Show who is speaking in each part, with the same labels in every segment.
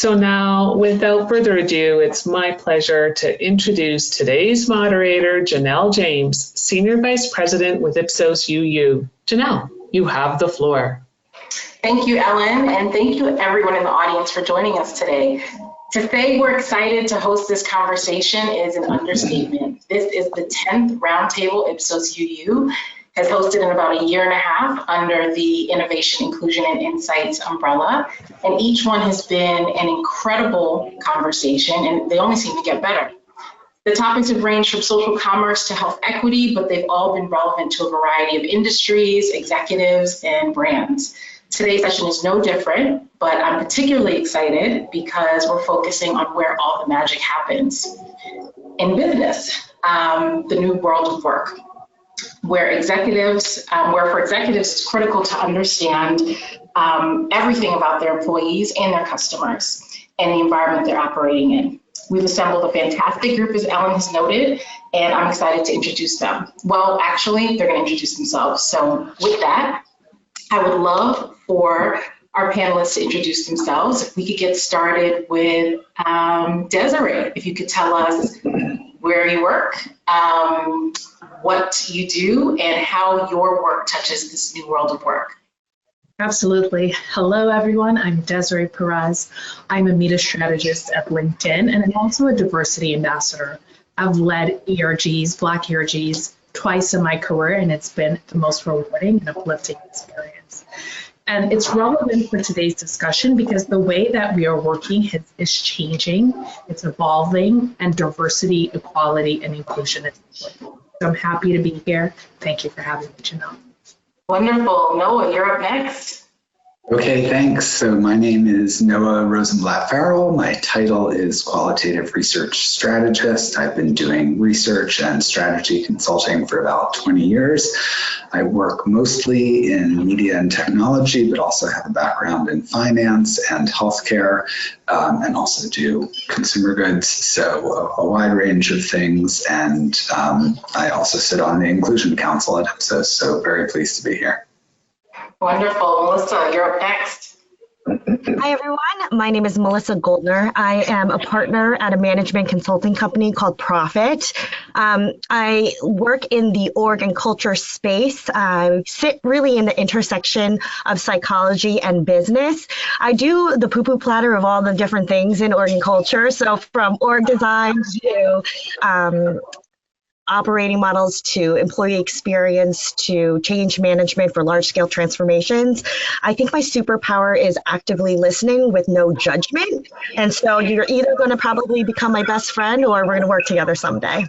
Speaker 1: So now, without further ado, it's my pleasure to introduce today's moderator, Janelle James, Senior Vice President with Ipsos UU. Janelle, you have the floor.
Speaker 2: Thank you, Ellen, and thank you everyone in the audience for joining us today. To say we're excited to host this conversation is an understatement. This is the 10th roundtable Ipsos UU has hosted in about a year and a half under the Innovation, Inclusion, and Insights umbrella. And each one has been an incredible conversation, and they only seem to get better. The topics have ranged from social commerce to health equity, but they've all been relevant to a variety of industries, executives, and brands. Today's session is no different, but I'm particularly excited because we're focusing on where all the magic happens. In business, the new world of work, where for executives it's critical to understand everything about their employees and their customers and the environment they're operating in. We've assembled a fantastic group, as Ellen has noted, and I'm excited to introduce them. Well, actually, they're going to introduce themselves. So with that, I would love for our panelists to introduce themselves. If we could get started with Desiree, if you could tell us where you work, what you do, and how your work touches this new world of work.
Speaker 3: Absolutely. Hello, everyone. I'm Desiree Perez. I'm a media strategist at LinkedIn, and I'm also a diversity ambassador. I've led ERGs, Black ERGs, twice in my career, and it's been the most rewarding and uplifting experience. And it's relevant for today's discussion because the way that we are working is changing, it's evolving, and diversity, equality, and inclusion is important. So I'm happy to be here. Thank you for having me, Janelle.
Speaker 2: Wonderful. Noah, you're up next.
Speaker 4: Okay, thanks. So my name is Noah Rosenblatt-Farrell. My title is Qualitative Research Strategist. I've been doing research and strategy consulting for about 20 years. I work mostly in media and technology, but also have a background in finance and healthcare, and also do consumer goods, so a wide range of things. And I also sit on the Inclusion Council at Ipsos, so very pleased to be here.
Speaker 2: Wonderful. Melissa, you're up next.
Speaker 5: Hi, everyone. My name is Melissa Goldner. I am a partner at a management consulting company called Profit. I work in the org and culture space. I sit really in the intersection of psychology and business. I do the poo-poo platter of all the different things in org and culture. So from org design to operating models to employee experience to change management for large-scale transformations. I think my superpower is actively listening with no judgment. And so you're either going to probably become my best friend or we're going to work together someday.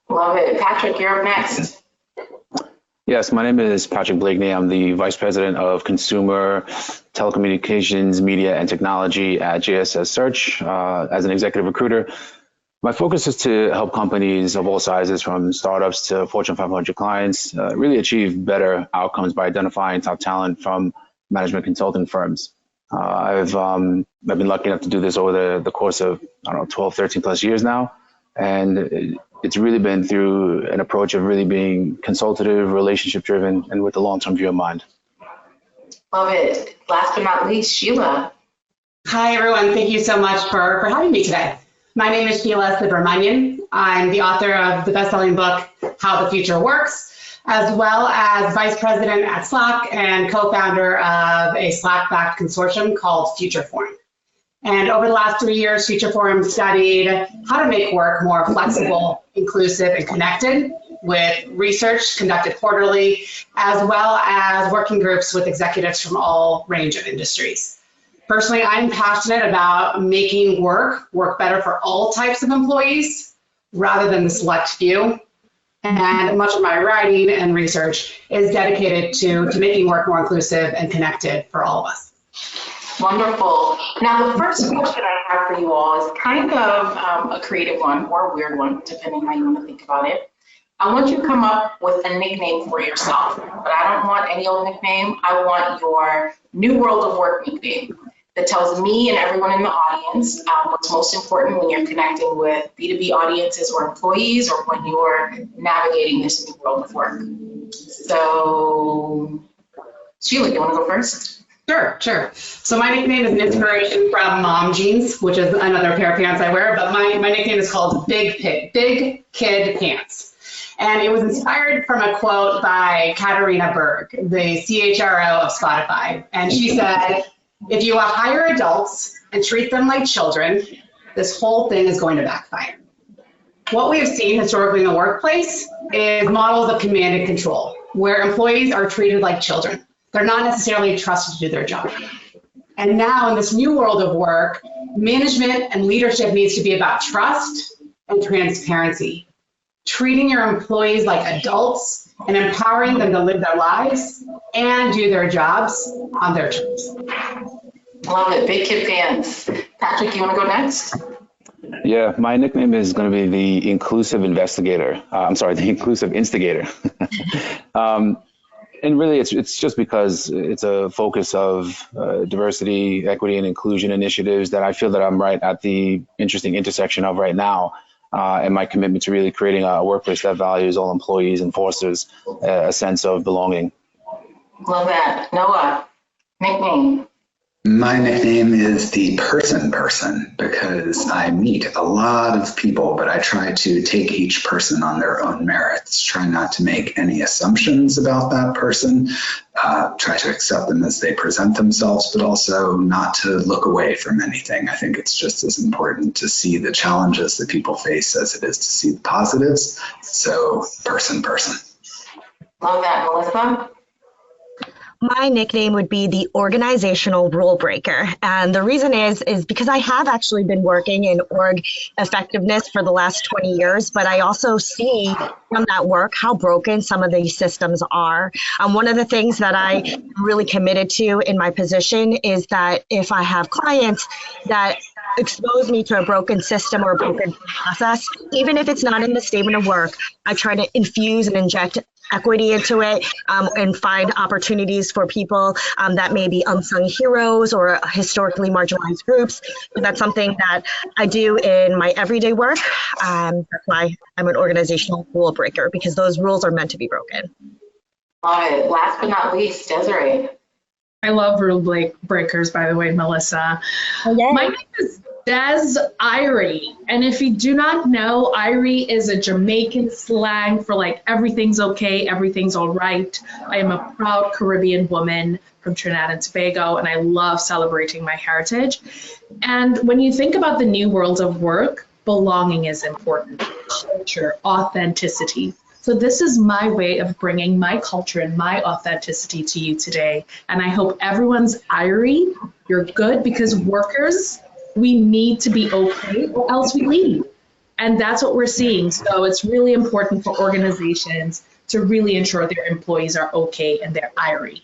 Speaker 2: Love it. Patrick, you're up next.
Speaker 6: Yes, my name is Patrick Blakeney. I'm the Vice President of Consumer Telecommunications, Media, and Technology at JSS Search. As an executive recruiter, my focus is to help companies of all sizes, from startups to Fortune 500 clients, really achieve better outcomes by identifying top talent from management consulting firms. I've been lucky enough to do this over the course of, 12, 13 plus years now. And it's really been through an approach of really being consultative, relationship driven, and with a long-term view in mind.
Speaker 2: Love it. Last but not least, Sheila.
Speaker 7: Hi, everyone. Thank you so much for having me today. My name is Sheila Subramanian. I'm the author of the best-selling book, How the Future Works, as well as vice president at Slack and co-founder of a Slack-backed consortium called Future Forum. And over the last 3 years, Future Forum studied how to make work more flexible, inclusive, and connected with research conducted quarterly, as well as working groups with executives from all range of industries. Personally, I'm passionate about making work better for all types of employees rather than the select few. And much of my writing and research is dedicated to making work more inclusive and connected for all of us.
Speaker 2: Wonderful. Now, the first question I have for you all is kind of a creative one or a weird one, depending how you want to think about it. I want you to come up with a nickname for yourself, but I don't want any old nickname. I want your new world of work nickname that tells me and everyone in the audience what's most important when you're connecting with B2B audiences or employees, or when you're navigating this new world of work. So, Sheila, you want to go first?
Speaker 7: Sure. So my nickname is an inspiration from Mom Jeans, which is another pair of pants I wear, but my nickname is called Big Kid Pants. And it was inspired from a quote by Katarina Berg, the CHRO of Spotify. And she said, if you hire adults and treat them like children, this whole thing is going to backfire. What we have seen historically in the workplace is models of command and control, where employees are treated like children. They're not necessarily trusted to do their job. And now in this new world of work, management and leadership needs to be about trust and transparency, treating your employees like adults and empowering them to live their lives and do their jobs on their terms.
Speaker 2: Love it. Big Kid Pants. Patrick, you want to go next?
Speaker 6: Yeah, my nickname is going to be the inclusive investigator. The inclusive instigator. And really, it's just because it's a focus of diversity, equity, and inclusion initiatives that I feel that I'm right at the interesting intersection of right now. And my commitment to really creating a workplace that values all employees and fosters a sense of belonging.
Speaker 2: Love that. Noah, nickname.
Speaker 4: My nickname is the person because I meet a lot of people, but I try to take each person on their own merits, try not to make any assumptions about that person, try to accept them as they present themselves, but also not to look away from anything. I think it's just as important to see the challenges that people face as it is to see the positives. So person.
Speaker 2: Love that. Melissa?
Speaker 5: My nickname would be the organizational rule breaker. And the reason is because I have actually been working in org effectiveness for the last 20 years, but I also see from that work how broken some of these systems are. One of the things that I really committed to in my position is that if I have clients that expose me to a broken system or a broken process, even if it's not in the statement of work, I try to infuse and inject equity into it and find opportunities for people that may be unsung heroes or historically marginalized groups. But that's something that I do in my everyday work. That's why I'm an organizational rule breaker, because those rules are meant to be broken.
Speaker 2: Love it. Last but not least, Desiree.
Speaker 3: I love rule breakers, by the way, Melissa.
Speaker 5: Oh, yeah.
Speaker 3: My name is Des Irie, and if you do not know, Irie is a Jamaican slang for like everything's okay, everything's all right. I am a proud Caribbean woman from Trinidad and Tobago, and I love celebrating my heritage. And when you think about the new world of work, belonging is important, culture, authenticity. So this is my way of bringing my culture and my authenticity to you today. And I hope everyone's Irie, you're good, because workers, we need to be okay or else we leave. And that's what we're seeing. So it's really important for organizations to really ensure their employees are okay and they're Irie.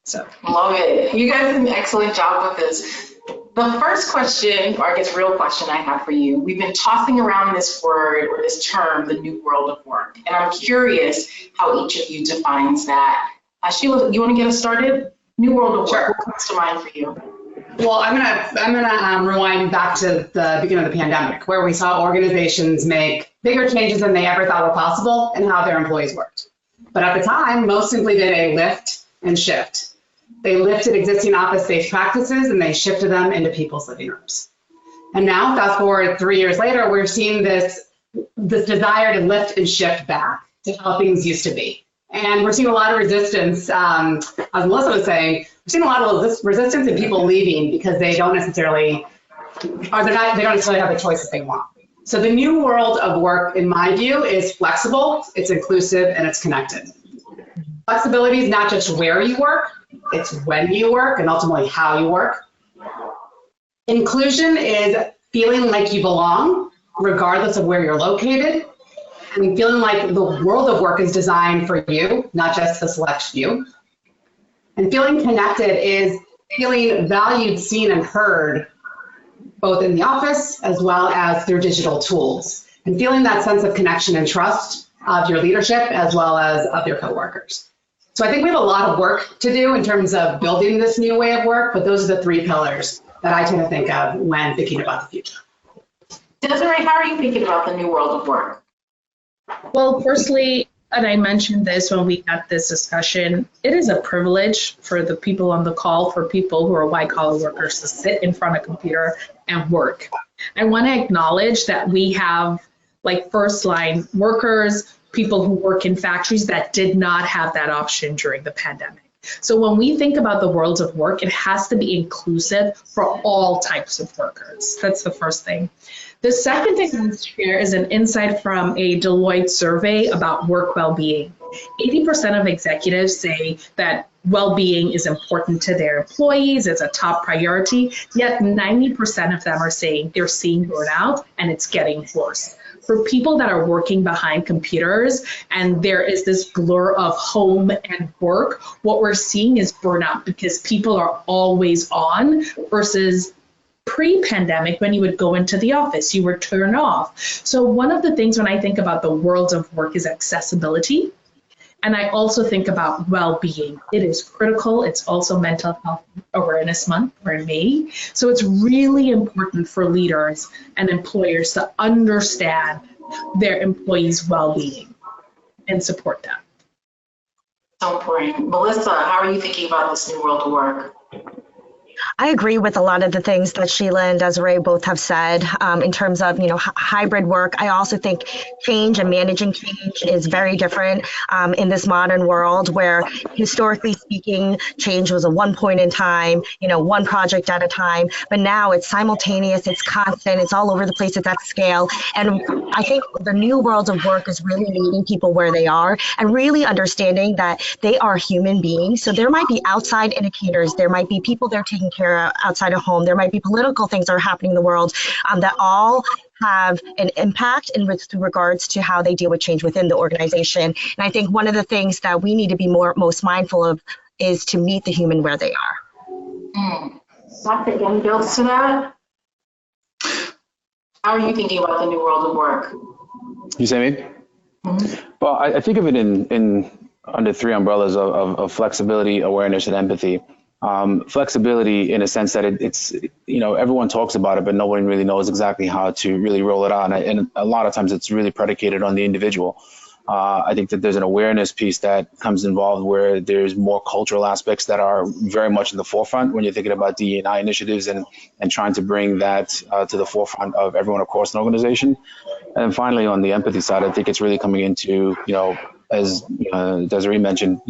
Speaker 3: So
Speaker 2: love it. You guys did an excellent job with this. The first question, or I guess real question I have for you, we've been tossing around this word or this term, the new world of work. And I'm curious how each of you defines that. Sheila, you want to get us started? New world of work, what comes to mind for you?
Speaker 7: Well, I'm gonna rewind back to the beginning of the pandemic, where we saw organizations make bigger changes than they ever thought were possible in how their employees worked. But at the time, most simply did a lift and shift. They lifted existing office-based practices and they shifted them into people's living rooms. And now, fast forward 3 years later, we're seeing this desire to lift and shift back to how things used to be. And we're seeing a lot of resistance, as Melissa was saying, we're seeing a lot of resistance in people leaving because they don't necessarily have the choice that they want. So the new world of work, in my view, is flexible, it's inclusive, and it's connected. Flexibility is not just where you work, it's when you work and ultimately how you work. Inclusion is feeling like you belong, regardless of where you're located, and feeling like the world of work is designed for you, not just the select few. And feeling connected is feeling valued, seen, and heard, both in the office as well as through digital tools, and feeling that sense of connection and trust of your leadership as well as of your coworkers. So I think we have a lot of work to do in terms of building this new way of work, but those are the 3 pillars that I tend to think of when thinking about the future.
Speaker 2: Desiree, how are you thinking about the new world of work?
Speaker 3: Well, firstly, And I mentioned this when we had this discussion, it is a privilege for the people on the call, for people who are white collar workers to sit in front of a computer and work. I want to acknowledge that we have like first line workers, people who work in factories that did not have that option during the pandemic. So when we think about the world of work, it has to be inclusive for all types of workers. That's the first thing. The second thing I want to share is an insight from a Deloitte survey about work well-being. 80% of executives say that well-being is important to their employees, it's a top priority, yet 90% of them are saying they're seeing burnout and it's getting worse. For people that are working behind computers and there is this blur of home and work, what we're seeing is burnout because people are always on versus pre-pandemic when you would go into the office, you were turned off. So one of the things when I think about the world of work is accessibility. And I also think about well-being. It is critical. It's also Mental Health Awareness Month. We're in May. So it's really important for leaders and employers to understand their employees' well-being and support them.
Speaker 2: So important. Melissa, how are you thinking about this new world of work?
Speaker 5: I agree with a lot of the things that Sheila and Desiree both have said in terms of, hybrid work. I also think change and managing change is very different in this modern world where historically speaking, change was a one point in time, one project at a time, but now it's simultaneous, it's constant, it's all over the place, it's at scale. And I think the new world of work is really meeting people where they are and really understanding that they are human beings. So there might be outside indicators, there might be people they're taking care of outside of home, there might be political things that are happening in the world that all have an impact in regards to how they deal with change within the organization. And I think one of the things that we need to be most mindful of is to meet the human where they are.
Speaker 2: Dr. Any builds to that? How are you thinking about the new world of work?
Speaker 6: You say me? Mm-hmm. Well, I think of it in under three umbrellas of flexibility, awareness, and empathy. Flexibility in a sense that it's everyone talks about it, but no one really knows exactly how to really roll it out. And a lot of times it's really predicated on the individual. I think that there's an awareness piece that comes involved where there's more cultural aspects that are very much in the forefront when you're thinking about DE&I initiatives and trying to bring that to the forefront of everyone across an organization. And finally, on the empathy side, I think it's really coming into, as Desiree mentioned,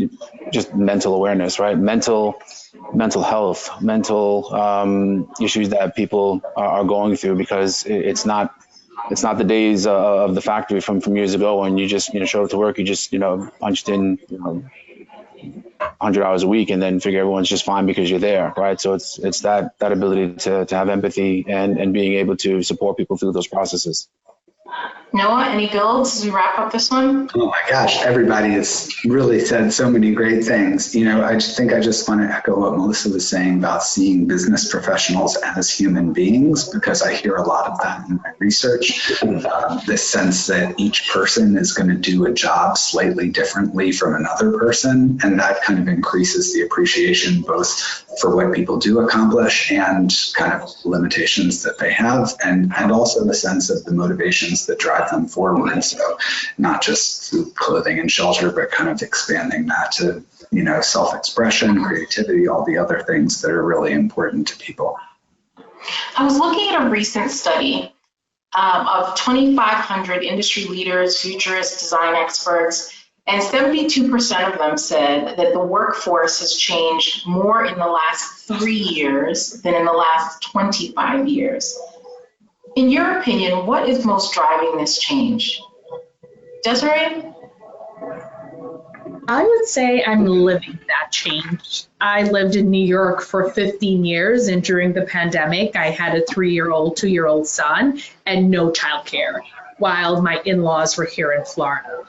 Speaker 6: just mental awareness, right? Mental health, mental issues that people are going through, because it's not the days of the factory from years ago when you just showed up to work, you just punched in 100 hours a week and then figure everyone's just fine because you're there, right? So it's that ability to have empathy and being able to support people through those processes.
Speaker 2: Noah, any builds as we wrap up this one?
Speaker 4: Oh my gosh, everybody has really said so many great things. I just want to echo what Melissa was saying about seeing business professionals as human beings, because I hear a lot of that in my research. This sense that each person is going to do a job slightly differently from another person, and that kind of increases the appreciation both for what people do accomplish and kind of limitations that they have, and also the sense of the motivations that drive them forward. So not just food, clothing, and shelter, but kind of expanding that to, self-expression, creativity, all the other things that are really important to people.
Speaker 2: I was looking at a recent study of 2,500 industry leaders, futurists, design experts, and 72% of them said that the workforce has changed more in the last 3 years than in the last 25 years. In your opinion, what is most driving this change? Desiree?
Speaker 3: I would say I'm living that change. I lived in New York for 15 years, and during the pandemic, I had a 3-year-old, 2-year-old son, and no childcare, while my in-laws were here in Florida.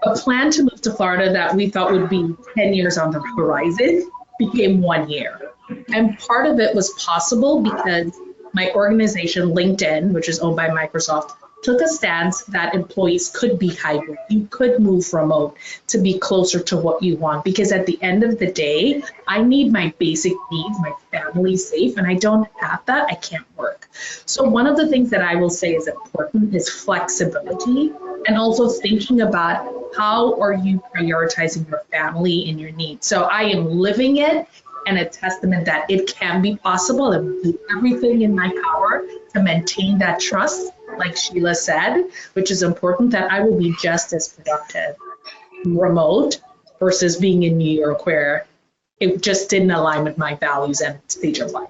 Speaker 3: A plan to move to Florida that we thought would be 10 years on the horizon became 1 year. And part of it was possible because my organization, LinkedIn, which is owned by Microsoft, took a stance that employees could be hybrid. You could move remote to be closer to what you want, because at the end of the day, I need my basic needs, my family safe, and I don't have that, I can't work. So one of the things that I will say is important is flexibility, and also thinking about How are you prioritizing your family and your needs? So I am living it and a testament that it can be possible and do everything in my power to maintain that trust, like Sheila said, which is important, that I will be just as productive remote versus being in New York, where it just didn't align with my values and stage of life.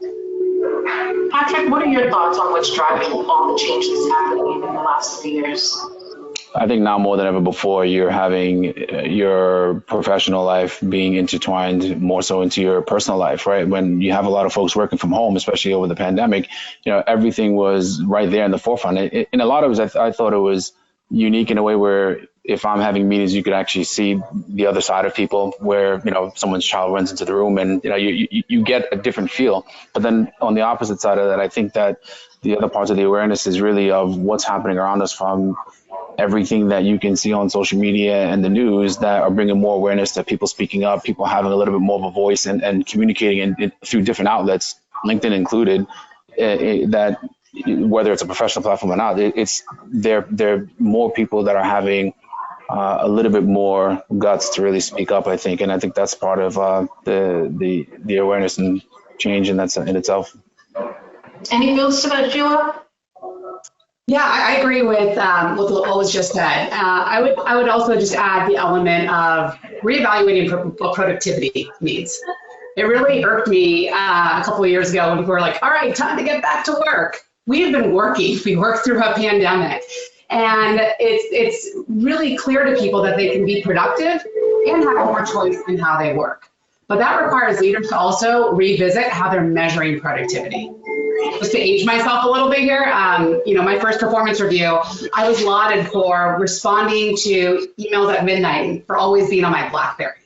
Speaker 2: Patrick, what are your thoughts on what's driving all the changes happening in the last 3 years?
Speaker 6: I think now more than ever before, you're having your professional life being intertwined more so into your personal life, right? When you have a lot of folks working from home, especially over the pandemic, everything was right there in the forefront. In a lot of ways, I thought it was unique in a way where if I'm having meetings, you could actually see the other side of people, where someone's child runs into the room and you get a different feel. But then on the opposite side of that, I think that the other parts of the awareness is really of what's happening around us, from everything that you can see on social media and the news, that are bringing more awareness to people speaking up, people having a little bit more of a voice and communicating through different outlets, LinkedIn included, that whether it's a professional platform or not, there are more people that are having a little bit more guts to really speak up, I think. And I think that's part of the awareness and change in itself.
Speaker 2: Any thoughts to that, Sheila?
Speaker 7: Yeah, I agree with what was just said. I would also just add the element of reevaluating what productivity means. It really irked me a couple of years ago when people were like, all right, time to get back to work. We have been working. We worked through a pandemic. And it's really clear to people that they can be productive and have more choice in how they work. But that requires leaders to also revisit how they're measuring productivity. Just to age myself a little bit here, my first performance review, I was lauded for responding to emails at midnight and for always being on my BlackBerry.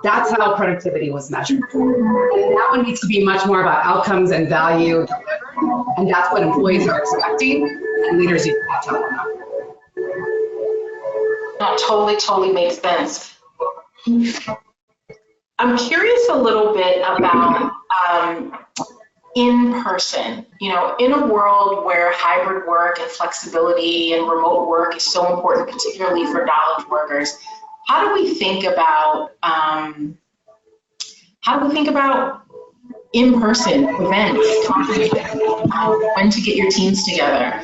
Speaker 7: That's how productivity was measured. And that one needs to be much more about outcomes and value delivered. And that's what employees are expecting, and leaders need to tell them that.
Speaker 2: That totally makes sense. I'm curious a little bit about in person. In a world where hybrid work and flexibility and remote work is so important, particularly for knowledge workers, how do we think about in-person events, conferences, when to get your teams together?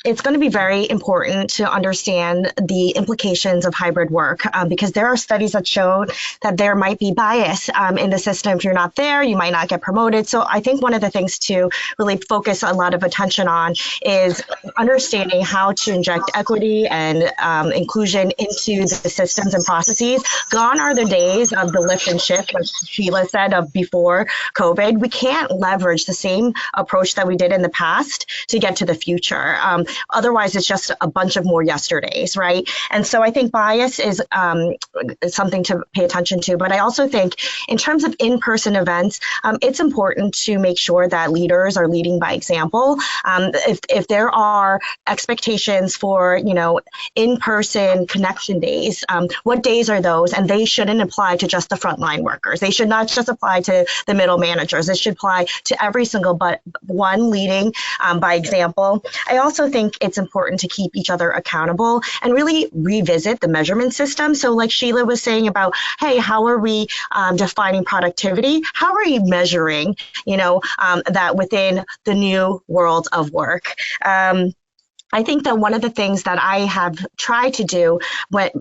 Speaker 5: It's going to be very important to understand the implications of hybrid work because there are studies that show that there might be bias in the system. If you're not there, you might not get promoted. So I think one of the things to really focus a lot of attention on is understanding how to inject equity and inclusion into the systems and processes. Gone are the days of the lift and shift, like Sheila said, of before COVID. We can't leverage the same approach that we did in the past to get to the future. Otherwise, it's just a bunch of more yesterdays, right? And so I think bias is something to pay attention to. But I also think in terms of in-person events, it's important to make sure that leaders are leading by example. If there are expectations for, in-person connection days, what days are those? And they shouldn't apply to just the frontline workers. They should not just apply to the middle managers. It should apply to every single but one leading by example. I also think it's important to keep each other accountable and really revisit the measurement system. So like Sheila was saying about, hey, how are we defining productivity? How are you measuring, that within the new world of work? I think that one of the things that I have tried to do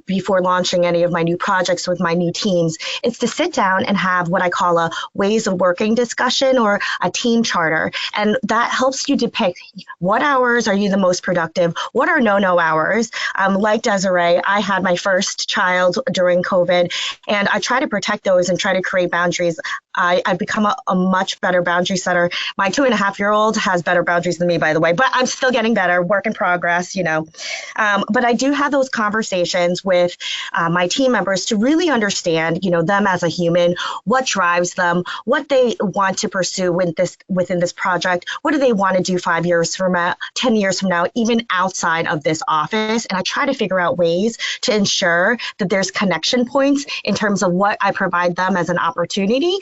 Speaker 5: before launching any of my new projects with my new teams is to sit down and have what I call a ways of working discussion or a team charter. And that helps you depict what hours are you the most productive, what are no-no hours. Like Desiree, I had my first child during COVID, and I try to protect those and try to create boundaries. I've become a much better boundary setter. My 2.5-year-old has better boundaries than me, by the way, but I'm still getting better, work in progress, But I do have those conversations with my team members to really understand, them as a human, what drives them, what they want to pursue within this project, what do they want to do 5 years from now, 10 years from now, even outside of this office. And I try to figure out ways to ensure that there's connection points in terms of what I provide them as an opportunity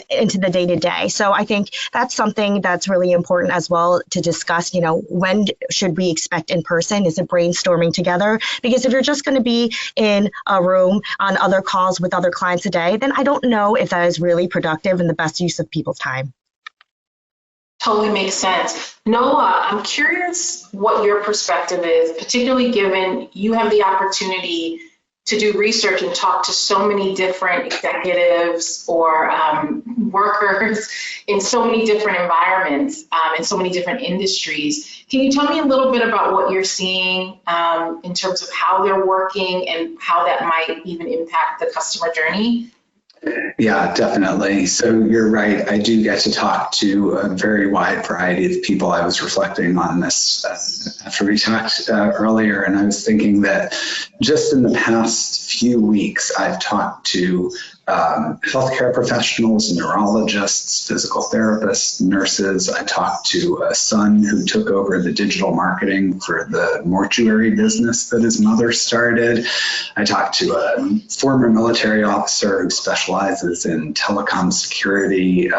Speaker 5: into the day-to-day. So I think that's something that's really important as well to discuss. When should we expect in person? Is it brainstorming together? Because if you're just going to be in a room on other calls with other clients a day, then I don't know if that is really productive and the best use of people's time.
Speaker 2: Totally makes sense. Noah, I'm curious what your perspective is, particularly given you have the opportunity to do research and talk to so many different executives or workers in so many different environments, in so many different industries. Can you tell me a little bit about what you're seeing in terms of how they're working and how that might even impact the customer journey?
Speaker 4: Yeah, definitely. So you're right. I do get to talk to a very wide variety of people. I was reflecting on this after we talked earlier, and I was thinking that just in the past few weeks, I've talked to healthcare professionals, neurologists, physical therapists, nurses. I talked to a son who took over the digital marketing for the mortuary business that his mother started. I talked to a former military officer who specializes in telecom security,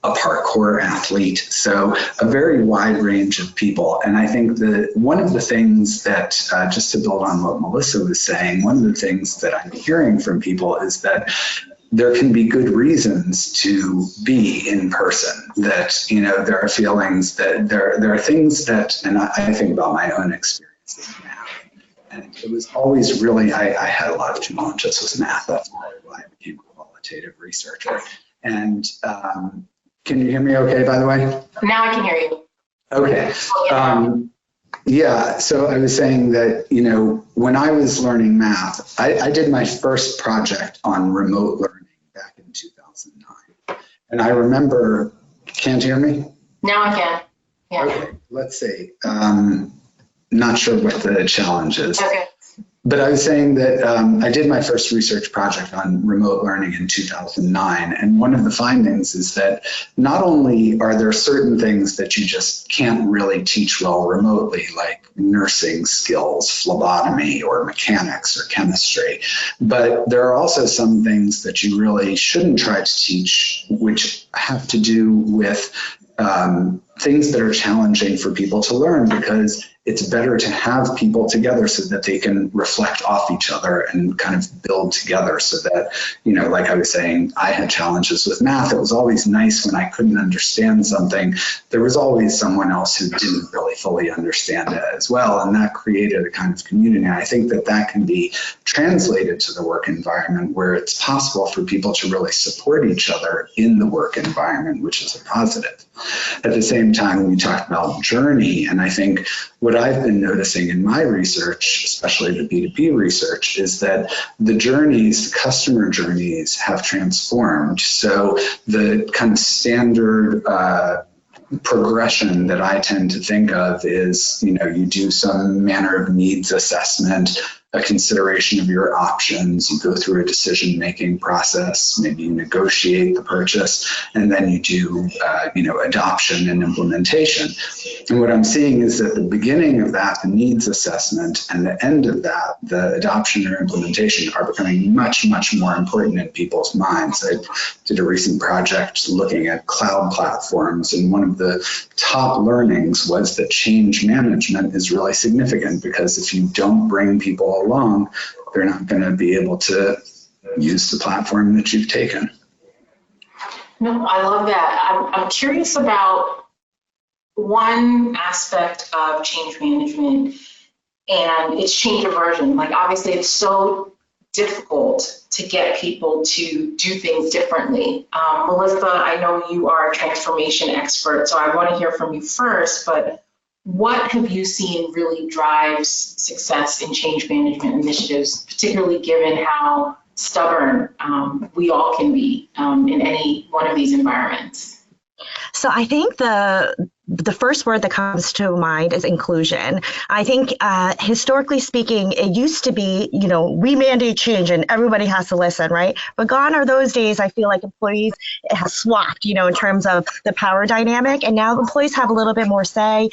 Speaker 4: a parkour athlete, so a very wide range of people. And I think that one of the things that, just to build on what Melissa was saying, one of the things that I'm hearing from people is that there can be good reasons to be in person, that, there are feelings that there are things that, and I think about my own experiences in math, and it was always really, I had a lot of challenges with math. That's why I became a qualitative researcher. And can you hear me okay, by the way?
Speaker 2: Now I can hear you.
Speaker 4: Okay. Yeah, so I was saying that, when I was learning math, I did my first project on remote learning back in 2009. And I remember, can't you hear me?
Speaker 2: Now I can. Yeah.
Speaker 4: Okay, let's see. Not sure what the challenge is.
Speaker 2: Okay.
Speaker 4: But I was saying that I did my first research project on remote learning in 2009, and one of the findings is that not only are there certain things that you just can't really teach well remotely, like nursing skills, phlebotomy, or mechanics, or chemistry, but there are also some things that you really shouldn't try to teach, which have to do with things that are challenging for people to learn, because it's better to have people together so that they can reflect off each other and kind of build together, so that, like I was saying, I had challenges with math. It was always nice when I couldn't understand something. There was always someone else who didn't really fully understand it as well, and that created a kind of community. And I think that that can be translated to the work environment, where it's possible for people to really support each other in the work environment, which is a positive. At the same time, we talked about journey, and I think what I've been noticing in my research, especially the B2B research, is that the journeys, customer journeys, have transformed. So the kind of standard progression that I tend to think of is, you do some manner of needs assessment, a consideration of your options, you go through a decision-making process, maybe you negotiate the purchase, and then you do, adoption and implementation. And what I'm seeing is that the beginning of that, the needs assessment, and the end of that, the adoption or implementation, are becoming much, much more important in people's minds. I did a recent project looking at cloud platforms, and one of the top learnings was that change management is really significant, because if you don't bring people along, they're not going to be able to use the platform that you've taken.
Speaker 2: No, I love that. I'm curious about one aspect of change management, and it's change aversion. Like, obviously, it's so difficult to get people to do things differently. Melissa, I know you are a transformation expert, so I want to hear from you first, but what have you seen really drives success in change management initiatives, particularly given how stubborn we all can be in any one of these environments?
Speaker 5: So I think the first word that comes to mind is inclusion. I think historically speaking, it used to be, we mandate change and everybody has to listen, right? But gone are those days. I feel like employees have swapped, in terms of the power dynamic. And now employees have a little bit more say.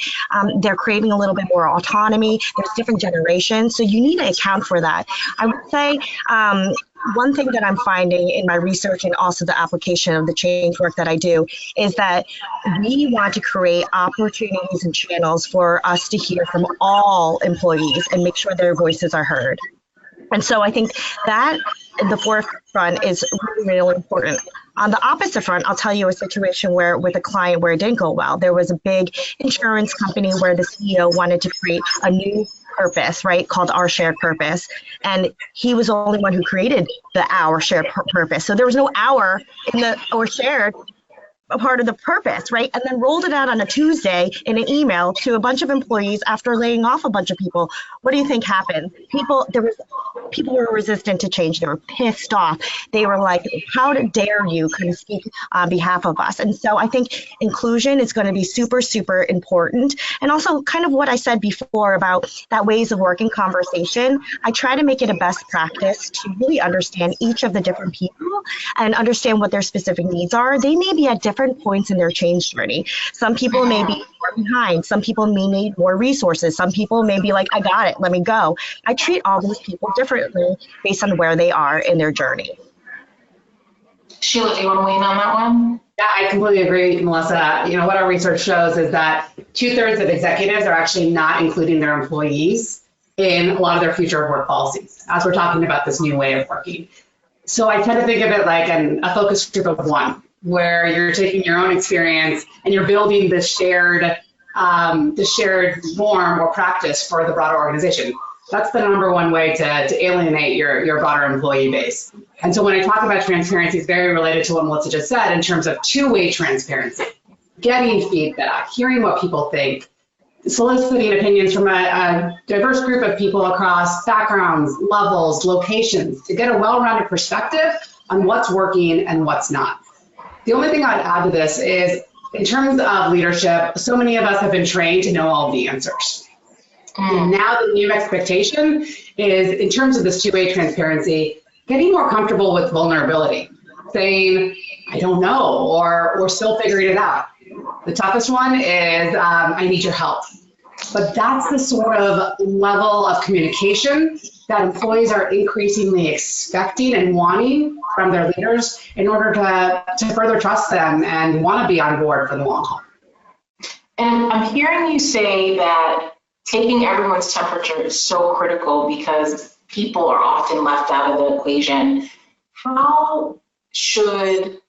Speaker 5: They're craving a little bit more autonomy. There's different generations. So you need to account for that. I would say one thing that I'm finding in my research and also the application of the change work that I do is that we want to create opportunities and channels for us to hear from all employees and make sure their voices are heard. And so I think that the forefront is really, really important. On the opposite front, I'll tell you a situation where with a client where it didn't go well. There was a big insurance company where the CEO wanted to create a new purpose, right, called Our Shared Purpose. And he was the only one who created the Our Shared Purpose. So there was no our in the Our Shared a part of the purpose, right? And then rolled it out on a Tuesday in an email to a bunch of employees after laying off a bunch of people. What do you think happened? People were resistant to change. They were pissed off. They were like, how dare you kind of speak on behalf of us? And so I think inclusion is going to be super, super important. And also kind of what I said before about that ways of working conversation, I try to make it a best practice to really understand each of the different people and understand what their specific needs are. They may be at different points in their change journey. Some people may be more behind. Some people may need more resources. Some people may be like, I got it, let me go. I treat all these people differently based on where they are in their journey.
Speaker 2: Sheila, do you want to weigh in on that one?
Speaker 7: Yeah, I completely agree, Melissa. You know, what our research shows is that 2/3 of executives are actually not including their employees in a lot of their future of work policies, as we're talking about this new way of working. So I tend to think of it like a focus group of one, where you're taking your own experience and you're building the shared norm or practice for the broader organization. That's the number one way to alienate your broader employee base. And so when I talk about transparency, it's very related to what Melissa just said in terms of two-way transparency, getting feedback, hearing what people think, soliciting opinions from a diverse group of people across backgrounds, levels, locations, to get a well-rounded perspective on what's working and what's not. The only thing I'd add to this is, in terms of leadership, so many of us have been trained to know all the answers. And now the new expectation is, in terms of this two-way transparency, getting more comfortable with vulnerability, saying, I don't know, or we're still figuring it out. The toughest one is, I need your help. But that's the sort of level of communication that employees are increasingly expecting and wanting from their leaders in order to further trust them and want to be on board for the long haul.
Speaker 2: And I'm hearing you say that taking everyone's temperature is so critical because people are often left out of the equation. How should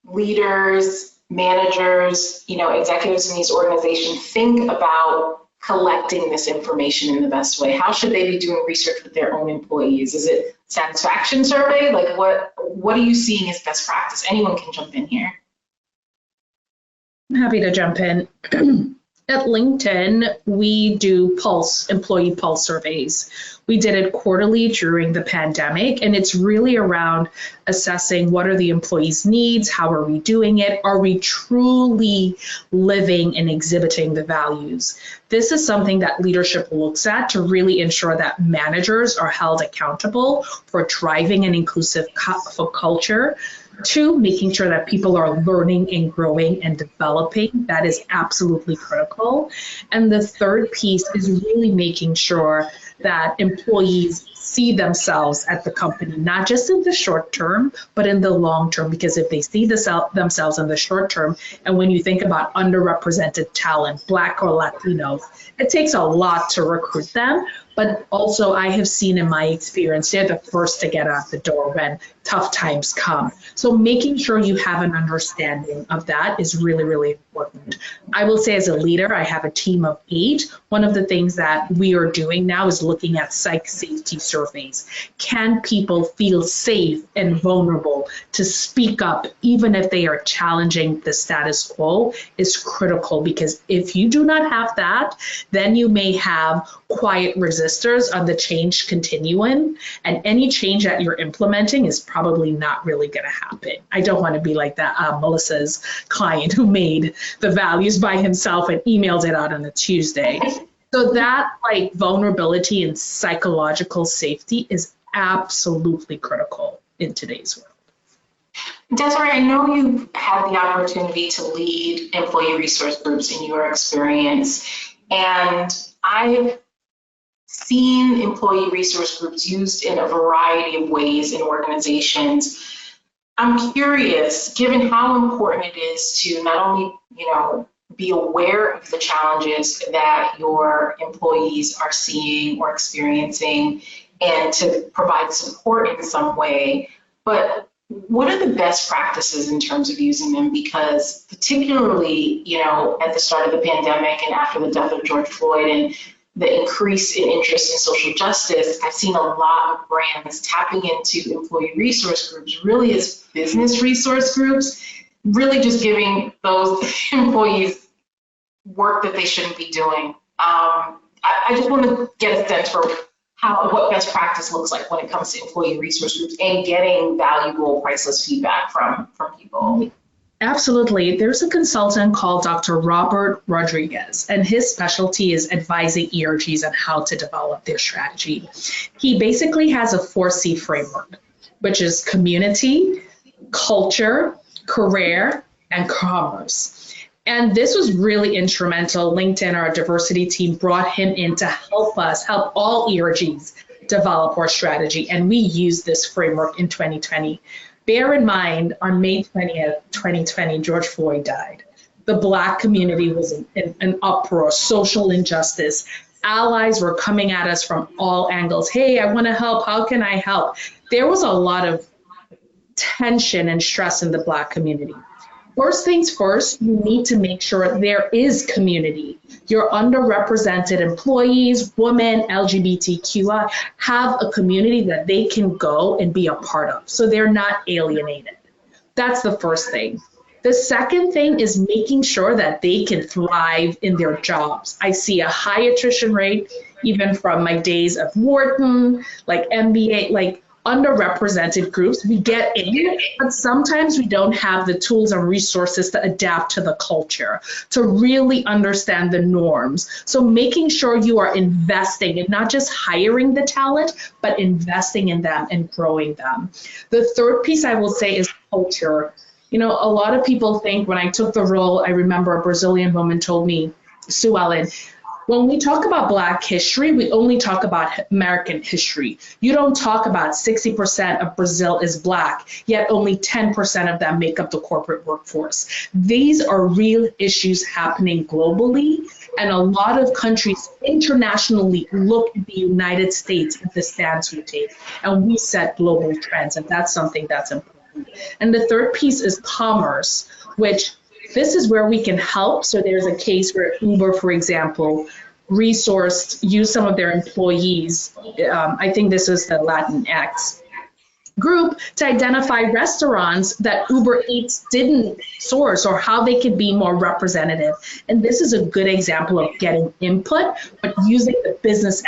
Speaker 2: leaders, managers, executives in these organizations think about collecting this information in the best way? How should they be doing research with their own employees? Is it satisfaction survey? Like what are you seeing as best practice? Anyone can jump in here.
Speaker 3: I'm happy to jump in. At LinkedIn, we do employee pulse surveys. We did it quarterly during the pandemic, and it's really around assessing what are the employees' needs, how are we doing it, are we truly living and exhibiting the values. This is something that leadership looks at to really ensure that managers are held accountable for driving an inclusive culture. 2, making sure that people are learning and growing and developing. That is absolutely critical. And the third piece is really making sure that employees see themselves at the company, not just in the short term, but in the long term, because if they see themselves in the short term, and when you think about underrepresented talent, Black or Latinos, it takes a lot to recruit them. But also I have seen in my experience, they're the first to get out the door when tough times come. So making sure you have an understanding of that is really, really important. I will say as a leader, I have a team of 8. One of the things that we are doing now is looking at psych safety surveys. Can people feel safe and vulnerable to speak up, even if they are challenging the status quo, is critical, because if you do not have that, then you may have quiet resistors on the change continuum, and any change that you're implementing is probably not really going to happen. I don't want to be like that Melissa's client who made the values by himself and emailed it out on a Tuesday. So that vulnerability and psychological safety is absolutely critical in today's world.
Speaker 2: Desiree, I know you've had the opportunity to lead employee resource groups in your experience, and I've seen employee resource groups used in a variety of ways in organizations. I'm curious, given how important it is to not only, be aware of the challenges that your employees are seeing or experiencing and to provide support in some way, but what are the best practices in terms of using them? Because particularly, at the start of the pandemic and after the death of George Floyd and the increase in interest in social justice, I've seen a lot of brands tapping into employee resource groups really as business resource groups, really just giving those employees work that they shouldn't be doing. I just want to get a sense for what best practice looks like when it comes to employee resource groups and getting valuable, priceless feedback from people.
Speaker 3: Absolutely. There's a consultant called Dr. Robert Rodriguez, and his specialty is advising ERGs on how to develop their strategy. He basically has a 4C framework, which is community, culture, career, and commerce. And this was really instrumental. LinkedIn, our diversity team, brought him in to help all ERGs develop our strategy. And we used this framework in 2020. Bear in mind, on May 20th, 2020, George Floyd died. The Black community was in an uproar, social injustice. Allies were coming at us from all angles. Hey, I want to help. How can I help? There was a lot of tension and stress in the Black community. First things first, you need to make sure there is community. Your underrepresented employees, women, LGBTQI, have a community that they can go and be a part of, so they're not alienated. That's the first thing. The second thing is making sure that they can thrive in their jobs. I see a high attrition rate, even from my days of Wharton, like MBA, like underrepresented groups. We get in, but sometimes we don't have the tools and resources to adapt to the culture, to really understand the norms. So making sure you are investing in not just hiring the talent, but investing in them and growing them. The third piece I will say is culture. A lot of people think when I took the role, I remember a Brazilian woman told me, Sue Ellen, when we talk about Black history, we only talk about American history. You don't talk about 60% of Brazil is Black, yet only 10% of them make up the corporate workforce. These are real issues happening globally, and a lot of countries internationally look at the United States at the stance we take, and we set global trends, and that's something that's important. And the third piece is commerce, which this is where we can help. So there's a case where Uber, for example, used some of their employees. I think this is the Latinx group, to identify restaurants that Uber Eats didn't source or how they could be more representative. And this is a good example of getting input, but using the business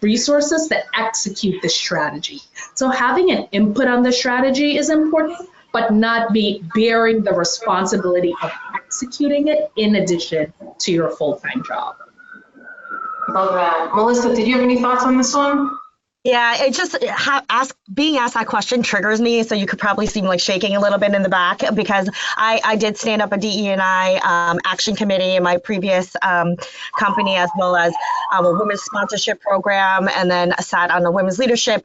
Speaker 3: resources to execute the strategy. So having an input on the strategy is important, but not bearing the responsibility of executing it in addition to your full-time job.
Speaker 2: Love that. Melissa, did you have any thoughts on this one?
Speaker 5: Yeah, it just being asked that question triggers me. So you could probably see me like shaking a little bit in the back, because I did stand up a DE&I action committee in my previous company, as well as a women's sponsorship program, and then sat on the women's leadership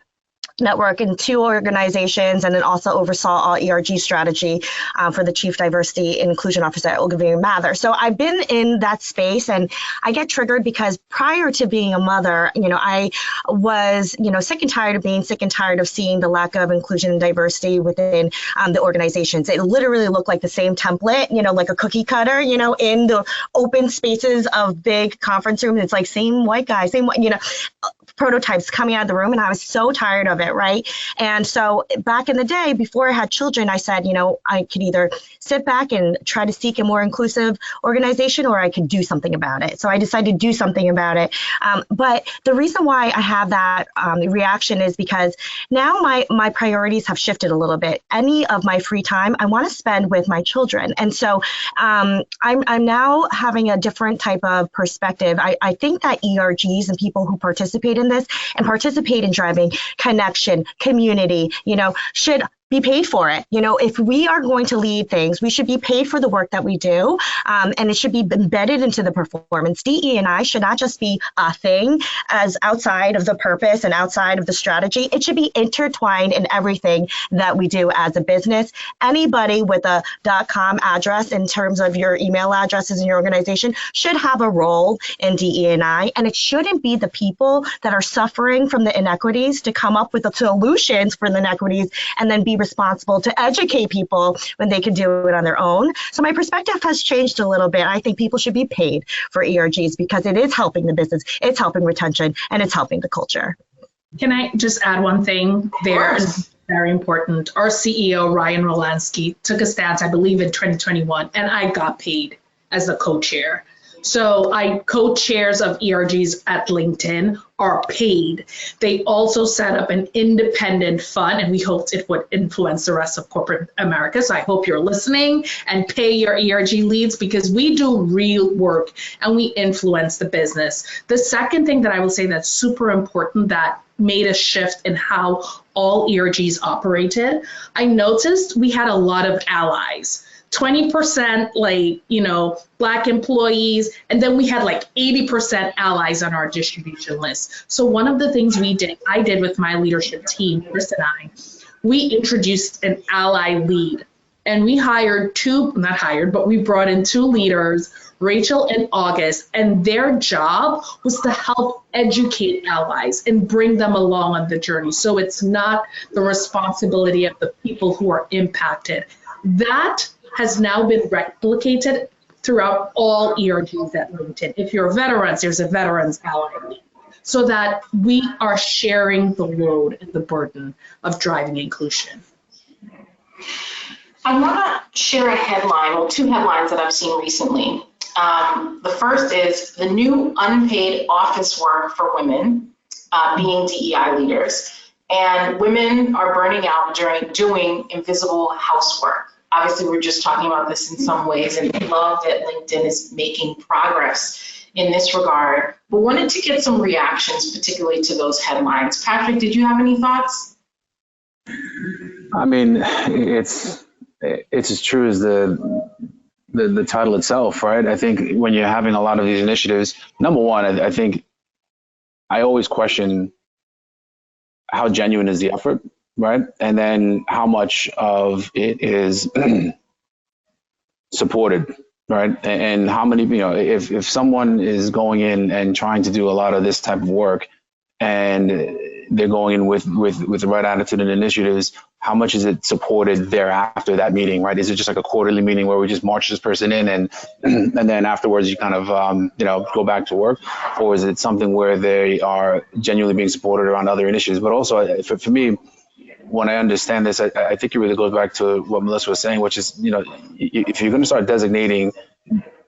Speaker 5: network in 2 organizations, and then also oversaw all ERG strategy for the Chief Diversity and Inclusion Officer at Ogilvy Mather. So I've been in that space, and I get triggered because prior to being a mother, I was, sick and tired of being sick and tired of seeing the lack of inclusion and diversity within the organizations. It literally looked like the same template, like a cookie cutter, in the open spaces of big conference rooms. It's like same white guy, prototypes coming out of the room, and I was so tired of it, right? And so back in the day, before I had children, I said, I could either sit back and try to seek a more inclusive organization, or I could do something about it. So I decided to do something about it. But the reason why I have that reaction is because now my priorities have shifted a little bit. Any of my free time I want to spend with my children. And so I'm now having a different type of perspective. I think that ERGs and people who participate in this and participate in driving connection, community, should be paid for it. You know, if we are going to lead things, we should be paid for the work that we do, and it should be embedded into the performance. DE&I should not just be a thing as outside of the purpose and outside of the strategy. It should be intertwined in everything that we do as a business. Anybody with a .com address in terms of your email addresses in your organization should have a role in DE&I, and it shouldn't be the people that are suffering from the inequities to come up with the solutions for the inequities and then be responsible to educate people when they can do it on their own. So my perspective has changed a little bit. I think people should be paid for ERGs because it is helping the business, it's helping retention, and it's helping the culture.
Speaker 3: Can I just add one thing there? It's very important. Our CEO, Ryan Rolansky, took a stance, I believe, in 2021, and I got paid as the co-chair. So co-chairs of ERGs at LinkedIn are paid. They also set up an independent fund, and we hoped it would influence the rest of corporate America. So I hope you're listening and pay your ERG leads, because we do real work and we influence the business. The second thing that I will say that's super important that made a shift in how all ERGs operated, I noticed we had a lot of allies. 20% Black employees, and then we had 80% allies on our distribution list. So one of the things I did with my leadership team, Chris and I, we introduced an ally lead, and we we brought in 2 leaders, Rachel and August, and their job was to help educate allies and bring them along on the journey. So it's not the responsibility of the people who are impacted. That has now been replicated throughout all ERGs at LinkedIn. If you're veterans, there's a veterans ally, so that we are sharing the load and the burden of driving inclusion.
Speaker 2: I want to share a headline, or 2 headlines that I've seen recently. The first is the new unpaid office work for women being DEI leaders, and women are burning out during doing invisible housework. Obviously, we're just talking about this in some ways, and I love that LinkedIn is making progress in this regard, but wanted to get some reactions, particularly to those headlines. Patrick, did you have any thoughts?
Speaker 6: I mean, it's as true as the title itself, right? I think when you're having a lot of these initiatives, number one, I think I always question how genuine is the effort, right? And then how much of it is supported, right? And how many, if someone is going in and trying to do a lot of this type of work and they're going in with the right attitude and initiatives, how much is it supported thereafter that meeting, right? Is it just like a quarterly meeting where we just march this person in and then afterwards you kind of, go back to work? Or is it something where they are genuinely being supported around other initiatives? But also for me, when I understand this, I think it really goes back to what Melissa was saying, which is, if you're going to start designating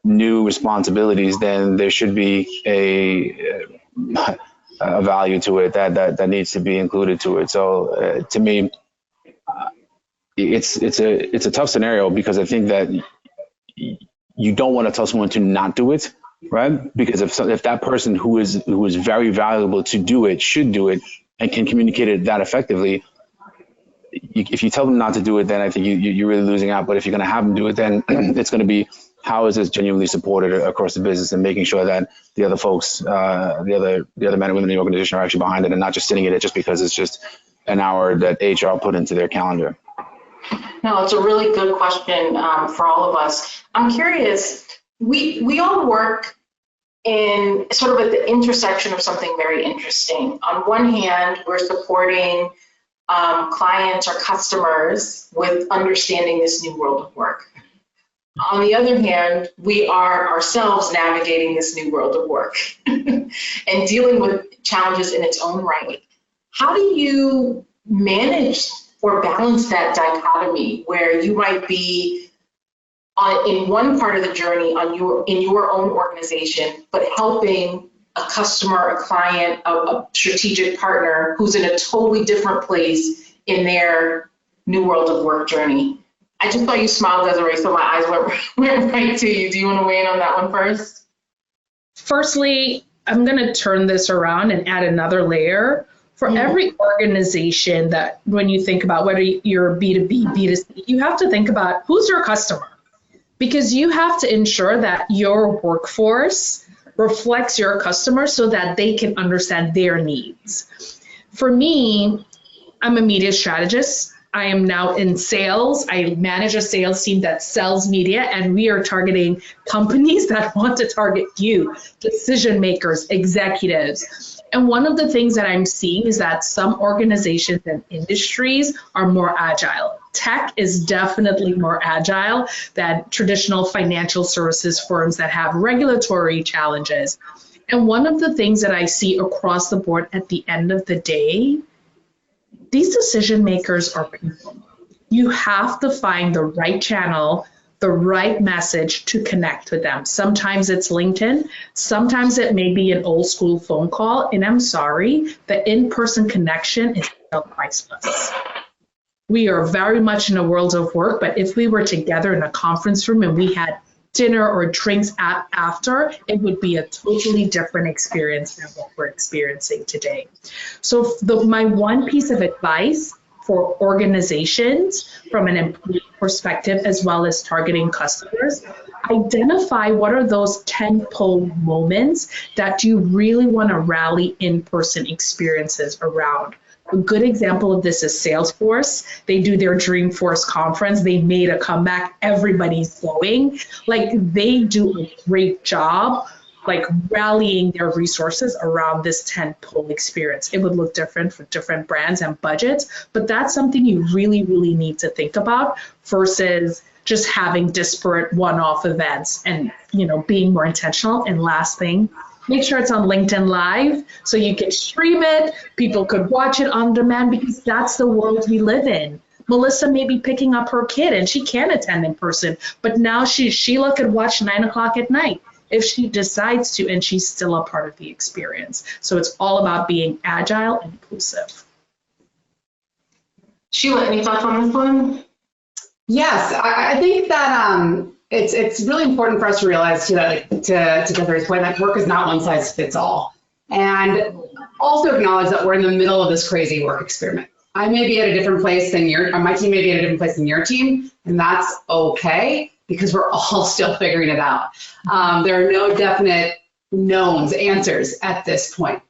Speaker 6: new responsibilities, then there should be a value to it that needs to be included to it. So to me, it's a tough scenario, because I think that you don't want to tell someone to not do it, right? Because if that person who is very valuable to do it should do it and can communicate it that effectively, if you tell them not to do it, then I think you're really losing out. But if you're going to have them do it, then it's going to be, how is this genuinely supported across the business, and making sure that the other folks, the other men and women in the organization are actually behind it and not just sitting in it just because it's just an hour that HR put into their calendar.
Speaker 2: No, it's a really good question for all of us. I'm curious, we all work in sort of at the intersection of something very interesting. On one hand, we're supporting clients or customers with understanding this new world of work. On the other hand, we are ourselves navigating this new world of work and dealing with challenges in its own right. How do you manage or balance that dichotomy where you might be in one part of the journey in your own organization, but helping a customer, a client, a strategic partner who's in a totally different place in their new world of work journey? I just saw you smile, Desiree, so my eyes went right to you. Do you want to weigh in on that one first?
Speaker 3: Firstly, I'm going to turn this around and add another layer. For every organization that, when you think about whether you're B2B, B2C, you have to think about who's your customer, because you have to ensure that your workforce reflects your customers so that they can understand their needs. For me, I'm a media strategist. I am now in sales. I manage a sales team that sells media, and we are targeting companies that want to target you, decision makers, executives. And one of the things that I'm seeing is that some organizations and industries are more agile. Tech is definitely more agile than traditional financial services firms that have regulatory challenges. And one of the things that I see across the board at the end of the day, these decision makers are people. You have to find the right channel, the right message to connect with them. Sometimes it's LinkedIn, sometimes it may be an old school phone call, and I'm sorry, the in-person connection is still priceless. We are very much in a world of work, but if we were together in a conference room and we had dinner or drinks after, it would be a totally different experience than what we're experiencing today. So my one piece of advice for organizations from an employee perspective, as well as targeting customers, identify what are those tentpole moments that you really want to rally in-person experiences around. A good example of this is Salesforce. They do their Dreamforce conference. They made a comeback. Everybody's going. Like, they do a great job, like, rallying their resources around this tentpole experience. It would look different for different brands and budgets, but that's something you really, really need to think about versus just having disparate one-off events and, you know, being more intentional. And last thing, make sure it's on LinkedIn Live so you can stream it. People could watch it on demand, because that's the world we live in. Melissa may be picking up her kid and she can't attend in person, but now Sheila could watch 9 o'clock at night if she decides to, and she's still a part of the experience. So it's all about being agile and inclusive.
Speaker 2: Sheila, any thoughts on this one?
Speaker 7: Yes, I think that it's really important for us to realize too that, to Desaree's point, that work is not one size fits all, and also acknowledge that we're in the middle of this crazy work experiment. I may be at a different place than my team may be at a different place than your team, and that's okay, because we're all still figuring it out. There are no definite knowns, answers at this point.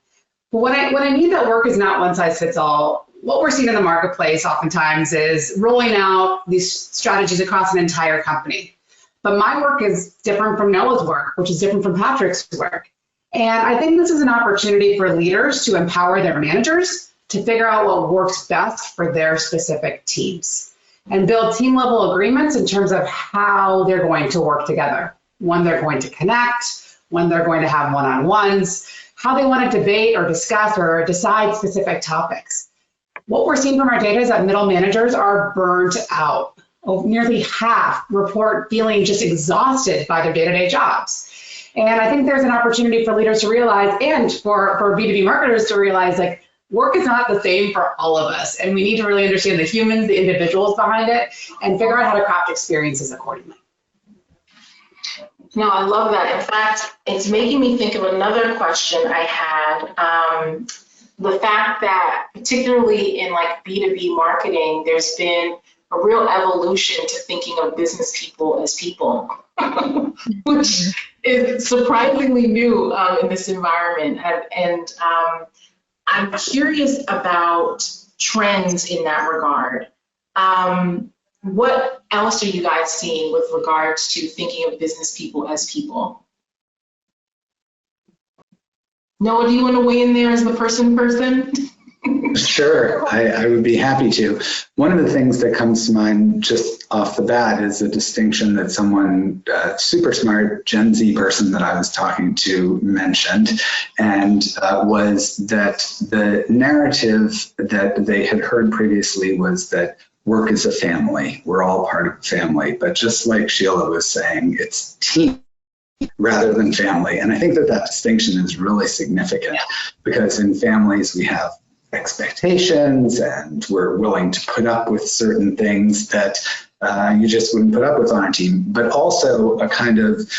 Speaker 7: But when I mean that work is not one size fits all, what we're seeing in the marketplace oftentimes is rolling out these strategies across an entire company. But my work is different from Noah's work, which is different from Patrick's work. And I think this is an opportunity for leaders to empower their managers to figure out what works best for their specific teams and build team level agreements in terms of how they're going to work together, when they're going to connect, when they're going to have one-on-ones, how they want to debate or discuss or decide specific topics. What we're seeing from our data is that middle managers are burnt out. Nearly half report feeling just exhausted by their day-to-day jobs. And I think there's an opportunity for leaders to realize, and for B2B marketers to realize, like, work is not the same for all of us. And we need to really understand the humans, the individuals behind it, and figure out how to craft experiences accordingly.
Speaker 2: No, I love that. In fact, it's making me think of another question I had. The fact that particularly in like B2B marketing, there's been a real evolution to thinking of business people as people, which is surprisingly new in this environment. And I'm curious about trends in that regard. What else are you guys seeing with regards to thinking of business people as people? Noah, do you want to weigh in there as the person?
Speaker 4: Sure, I would be happy to. One of the things that comes to mind just off the bat is a distinction that someone, super smart Gen Z person that I was talking to mentioned, and was that the narrative that they had heard previously was that work is a family. We're all part of a family, but just like Sheila was saying, it's team rather than family. And I think that that distinction is really significant, because in families we have expectations and we're willing to put up with certain things that you just wouldn't put up with on a team, but also a kind of,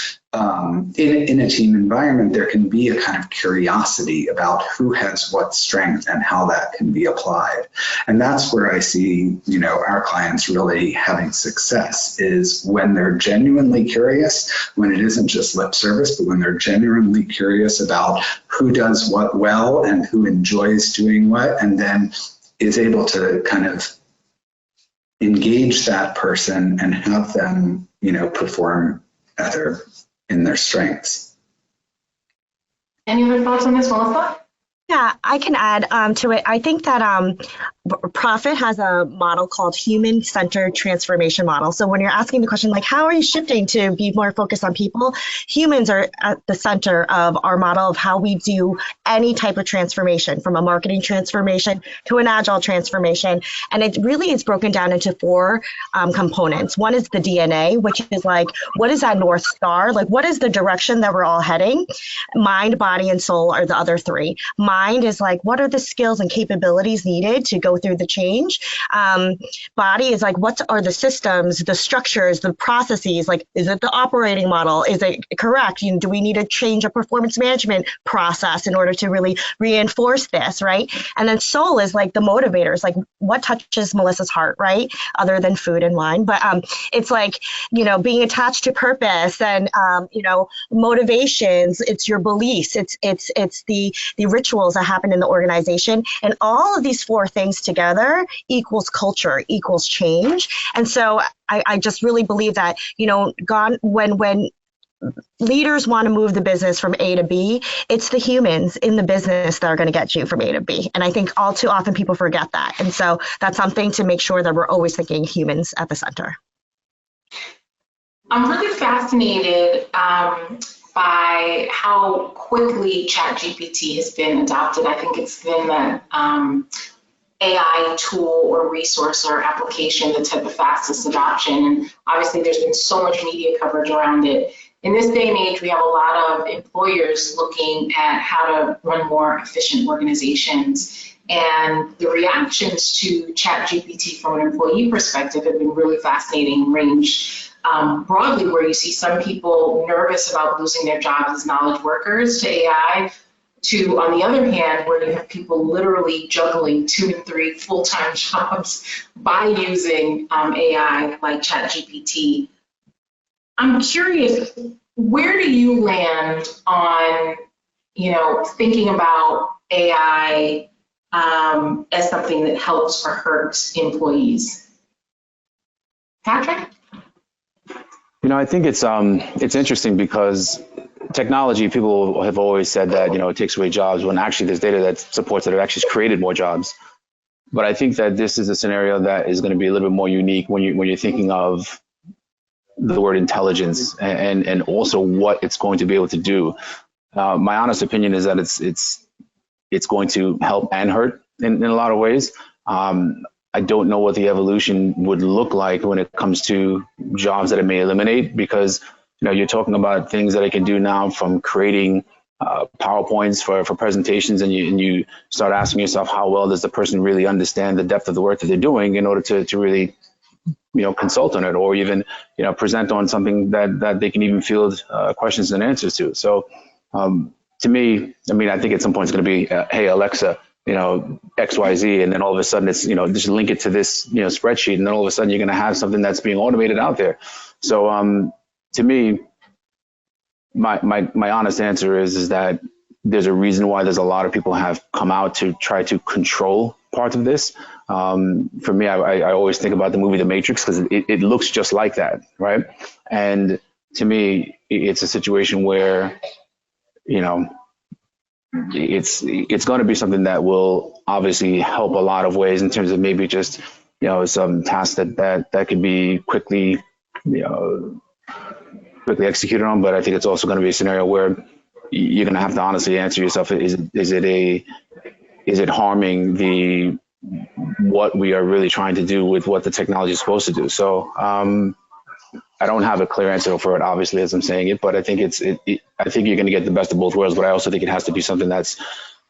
Speaker 4: in a team environment, there can be a kind of curiosity about who has what strength and how that can be applied. And that's where I see, our clients really having success, is when they're genuinely curious, when it isn't just lip service, but when they're genuinely curious about who does what well and who enjoys doing what, and then is able to kind of engage that person and have them, perform in their strengths.
Speaker 2: Any other thoughts on this, Melissa?
Speaker 5: Yeah, I can add to it. I think that Profit has a model called human-centered transformation model. So when you're asking the question, like, how are you shifting to be more focused on people? Humans are at the center of our model of how we do any type of transformation, from a marketing transformation to an agile transformation. And it really is broken down into 4 components. One is the DNA, which is like, what is that North Star? Like, what is the direction that we're all heading? Mind, body, and soul are the other 3. Mind is like, what are the skills and capabilities needed to go through the change? Body is like, what are the systems, the structures, the processes? Like, is it the operating model? Is it correct? Do we need to change a performance management process in order to really reinforce this, right? And then soul is like the motivators, like what touches Melissa's heart, right? Other than food and wine. But it's like, being attached to purpose and, motivations, it's your beliefs, it's the rituals that happen in the organization. And all of these 4 things together equals culture, equals change. And so I just really believe that, when leaders want to move the business from A to B, it's the humans in the business that are going to get you from A to B. And I think all too often people forget that. And so that's something to make sure that we're always thinking humans at the center.
Speaker 2: I'm really fascinated by how quickly ChatGPT has been adopted. I think it's been that AI tool or resource or application that's had the fastest adoption. And obviously there's been so much media coverage around it. In this day and age, we have a lot of employers looking at how to run more efficient organizations. And the reactions to ChatGPT from an employee perspective have been really fascinating, range broadly, where you see some people nervous about losing their jobs as knowledge workers to AI, to, on the other hand, where you have people literally juggling 2 and 3 full-time jobs by using AI like ChatGPT. I'm curious, where do you land on, thinking about AI as something that helps or hurts employees? Patrick?
Speaker 6: I think it's interesting because technology, people have always said that, it takes away jobs, when actually there's data that supports that it actually has created more jobs. But I think that this is a scenario that is going to be a little bit more unique when you're thinking of the word intelligence and also what it's going to be able to do. My honest opinion is that it's going to help and hurt in a lot of ways. I don't know what the evolution would look like when it comes to jobs that it may eliminate, because you're talking about things that it can do now, from creating PowerPoints for presentations, and you start asking yourself, how well does the person really understand the depth of the work that they're doing in order to really consult on it, or even present on something that they can even field questions and answers to. So to me, I think at some point it's going to be hey Alexa, XYZ, and then all of a sudden it's just link it to this spreadsheet, and then all of a sudden you're going to have something that's being automated out there. So to me, my honest answer is that there's a reason why there's a lot of people have come out to try to control part of this. For me, I always think about the movie The Matrix, because it looks just like that, right? And to me, it's a situation where it's going to be something that will obviously help a lot of ways in terms of maybe just some tasks that could be quickly executed on. But I think it's also going to be a scenario where you're going to have to honestly answer yourself: is it harming what we are really trying to do with what the technology is supposed to do? So I don't have a clear answer for it, obviously, as I'm saying it, but I think I think you're going to get the best of both worlds. But I also think it has to be something that's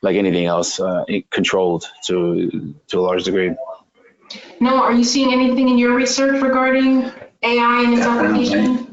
Speaker 6: like anything else, controlled to a large degree.
Speaker 2: Noah, are you seeing anything in your research regarding AI and its application?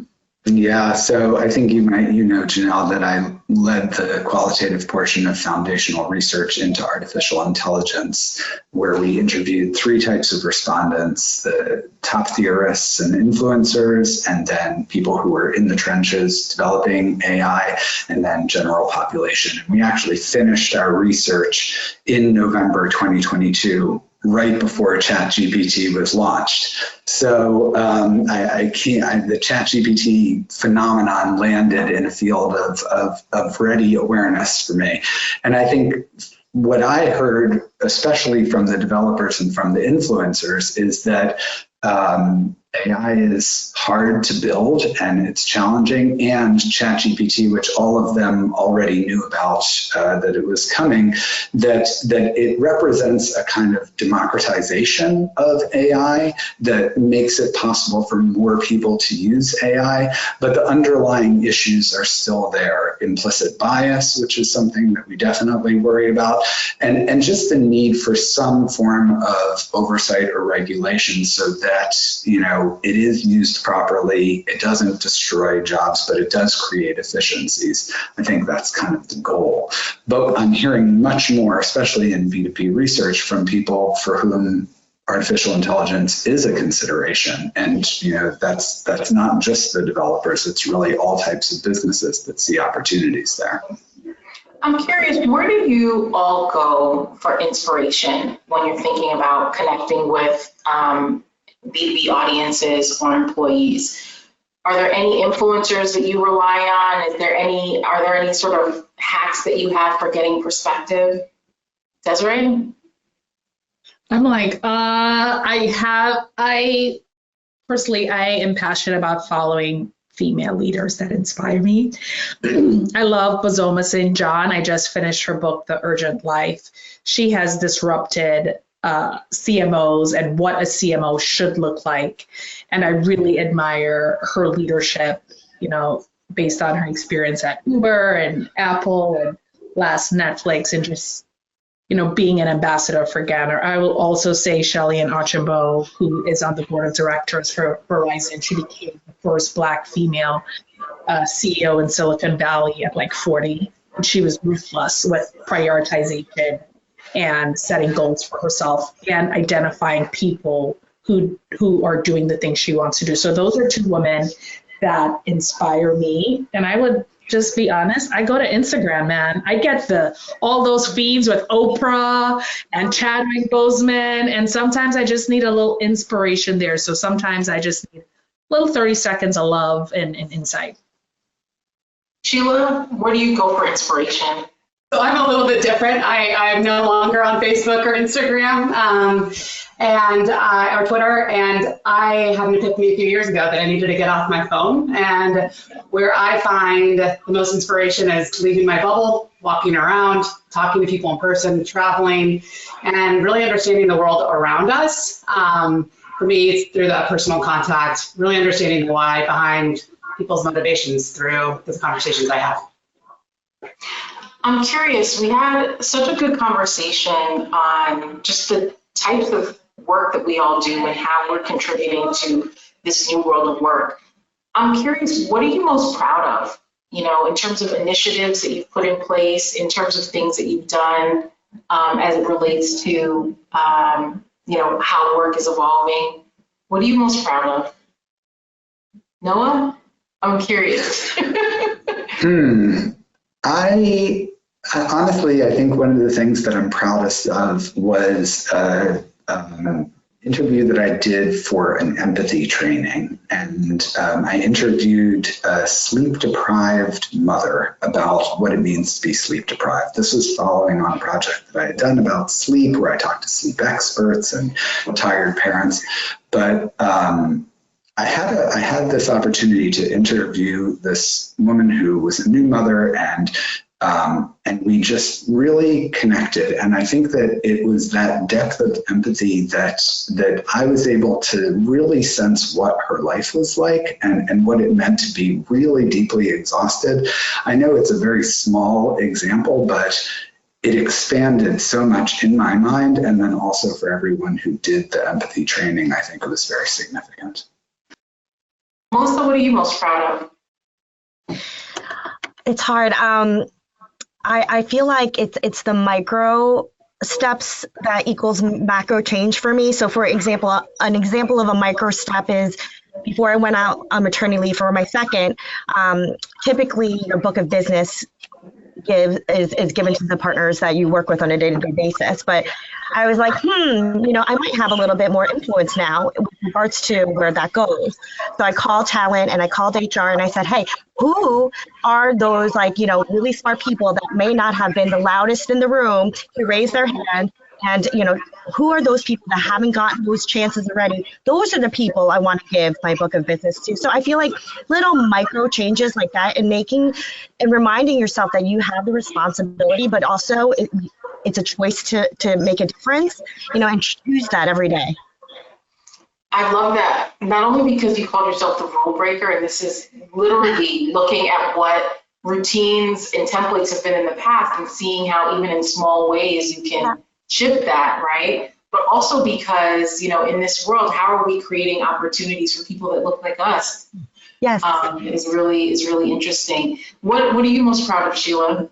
Speaker 4: Yeah, so I think you know, Janelle, that I led the qualitative portion of foundational research into artificial intelligence, where we interviewed 3 types of respondents: the top theorists and influencers, and then people who were in the trenches developing AI, and then general population. And we actually finished our research in November 2022, right before ChatGPT was launched. So the ChatGPT phenomenon landed in a field of ready awareness for me. And I think what I heard, especially from the developers and from the influencers, is that AI is hard to build and it's challenging, and ChatGPT, which all of them already knew about, that it was coming, that it represents a kind of democratization of AI that makes it possible for more people to use AI, but the underlying issues are still there. Implicit bias, which is something that we definitely worry about, and just the need for some form of oversight or regulation so that, you know, it is used properly, it doesn't destroy jobs, but it does create efficiencies. I think that's kind of the goal. But I'm hearing much more, especially in B2B research, from people for whom artificial intelligence is a consideration. And, you know, that's not just the developers, it's really all types of businesses that see opportunities there.
Speaker 2: I'm curious, where do you all go for inspiration when you're thinking about connecting with B2B audiences or employees? Are there any influencers that you rely on? Are there any sort of hacks that you have for getting perspective? Desiree?
Speaker 3: I'm like, I personally am passionate about following female leaders that inspire me. I love Bozoma St. John. I just finished her book, The Urgent Life. She has disrupted CMOs and what a CMO should look like. And I really admire her leadership, you know, based on her experience at Uber and Apple and last Netflix, and just, you know, being an ambassador for Ganner. I will also say Shelley-Ann Archambault, who is on the board of directors for Verizon. She became the first Black female CEO in Silicon Valley at like 40. And she was ruthless with prioritization and setting goals for herself and identifying people who are doing the things she wants to do. So those are 2 women that inspire me. And I would just be honest, I go to Instagram, man. I get all those feeds with Oprah and Chadwick Boseman, and sometimes I just need a little inspiration there. So sometimes I just need a little 30 seconds of love and insight.
Speaker 2: Sheila, where do you go for inspiration?
Speaker 7: So I'm a little bit different. I'm no longer on Facebook or Instagram or Twitter, and I had an epiphany a few years ago that I needed to get off my phone. And where I find the most inspiration is leaving my bubble, walking around, talking to people in person, traveling, and really understanding the world around us. For me, it's through that personal contact, really understanding the why behind people's motivations through the conversations I have.
Speaker 2: I'm curious, we had such a good conversation on just the types of work that we all do and how we're contributing to this new world of work. I'm curious, what are you most proud of, you know, in terms of initiatives that you've put in place, in terms of things that you've done as it relates to, you know, how work is evolving? What are you most proud of? Noah? I'm curious.
Speaker 4: Honestly, I think one of the things that I'm proudest of was an interview that I did for an empathy training. And I interviewed a sleep-deprived mother about what it means to be sleep-deprived. This was following on a project that I had done about sleep, where I talked to sleep experts and tired parents. But I had this opportunity to interview this woman who was a new mother, and we just really connected. And I think that it was that depth of empathy that I was able to really sense what her life was like and what it meant to be really deeply exhausted. I know it's a very small example, but it expanded so much in my mind, and then also for everyone who did the empathy training, I think it was very significant.
Speaker 2: Melissa, what are you most proud of?
Speaker 5: It's hard. I feel like it's the micro steps that equals macro change for me. So for example, an example of a micro step is before I went out on maternity leave for my second, typically your book of business is given to the partners that you work with on a day-to-day basis. But I was like, I might have a little bit more influence now with regards to where that goes. So I called talent and I called HR and I said, hey, who are those really smart people that may not have been the loudest in the room to raise their hand? And, who are those people that haven't gotten those chances already? Those are the people I want to give my book of business to. So I feel like little micro changes like that and reminding yourself that you have the responsibility, but also it's a choice to make a difference, and choose that every day.
Speaker 2: I love that. Not only because you called yourself the rule breaker, and this is literally looking at what routines and templates have been in the past and seeing how even in small ways you can shift that, right? But also because, in this world, how are we creating opportunities for people that look like us?
Speaker 5: Yes.
Speaker 2: Is really interesting. What are you most proud of, Sheila?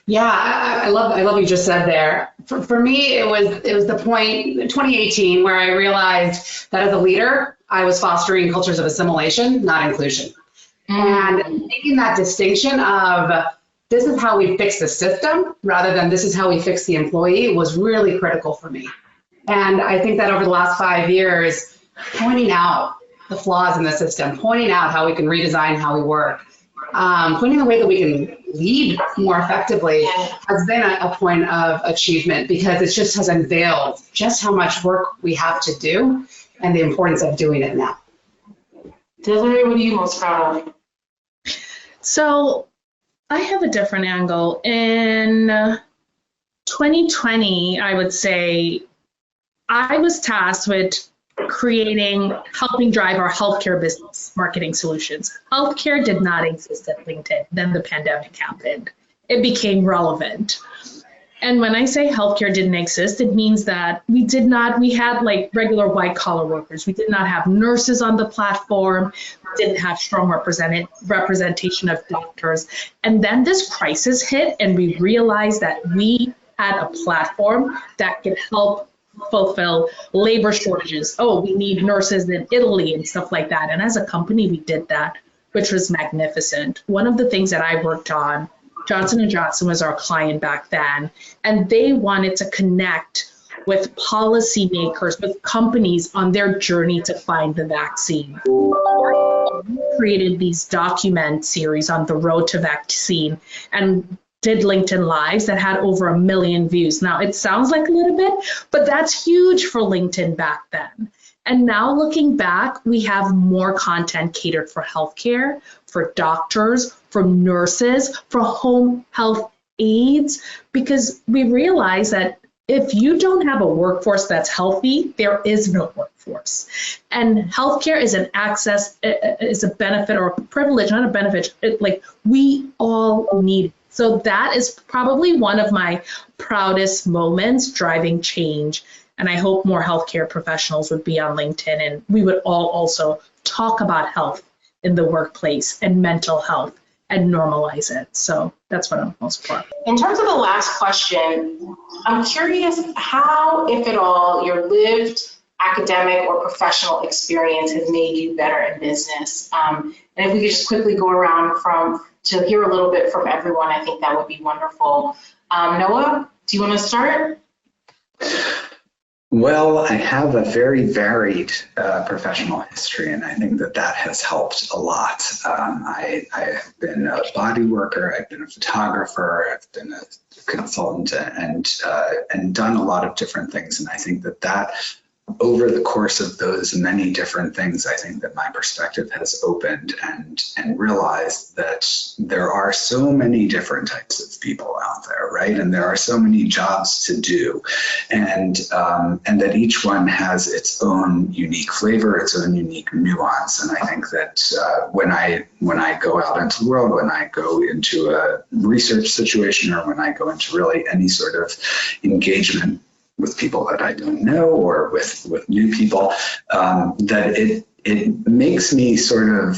Speaker 7: Yeah, I love what you just said there. For me, it was the point 2018 where I realized that as a leader, I was fostering cultures of assimilation, not inclusion. And making that distinction of this is how we fix the system rather than this is how we fix the employee was really critical for me. And I think that over the last 5 years, pointing out the flaws in the system, pointing out how we can redesign how we work, pointing the way that we can lead more effectively has been a point of achievement, because it just has unveiled just how much work we have to do and the importance of doing it now.
Speaker 2: Desiree, what are you most proud of?
Speaker 3: So I have a different angle. In 2020, I would say I was tasked with helping drive our healthcare business marketing solutions. Healthcare did not exist at LinkedIn. Then the pandemic happened. It became relevant. And when I say healthcare didn't exist, it means that we had regular white collar workers. We did not have nurses on the platform. We didn't have strong representation of doctors. And then this crisis hit and we realized that we had a platform that could help fulfill labor shortages. Oh, we need nurses in Italy and stuff like that. And as a company, we did that, which was magnificent. One of the things that I worked on, Johnson & Johnson was our client back then, and they wanted to connect with policymakers, with companies on their journey to find the vaccine. We created these document series on the road to vaccine and did LinkedIn Lives that had over 1 million views. Now, it sounds like a little bit, but that's huge for LinkedIn back then. And now looking back, we have more content catered for healthcare, for doctors, for nurses, for home health aides, because we realize that if you don't have a workforce that's healthy, there is no workforce. And healthcare is an access, is a benefit or a privilege, not a benefit. We all need it. So that is probably one of my proudest moments driving change. And I hope more healthcare professionals would be on LinkedIn and we would all also talk about health in the workplace and mental health and normalize it. So that's what I'm most proud of.
Speaker 2: In terms of the last question, I'm curious how, if at all, your lived academic or professional experience has made you better in business. And if we could just quickly go around to hear a little bit from everyone, I think that would be wonderful. Noah, do you want to start?
Speaker 4: Well, I have a very varied professional history, and I think that has helped a lot. I have been a body worker, I've been a photographer, I've been a consultant, and done a lot of different things. And I think that over the course of those many different things, I think that my perspective has opened and realized that there are so many different types of people out there, right? And there are so many jobs to do, and that each one has its own unique flavor, its own unique nuance. And I think that when I go out into the world, when I go into a research situation, or when I go into really any sort of engagement with people that I don't know, or with new people, that it makes me sort of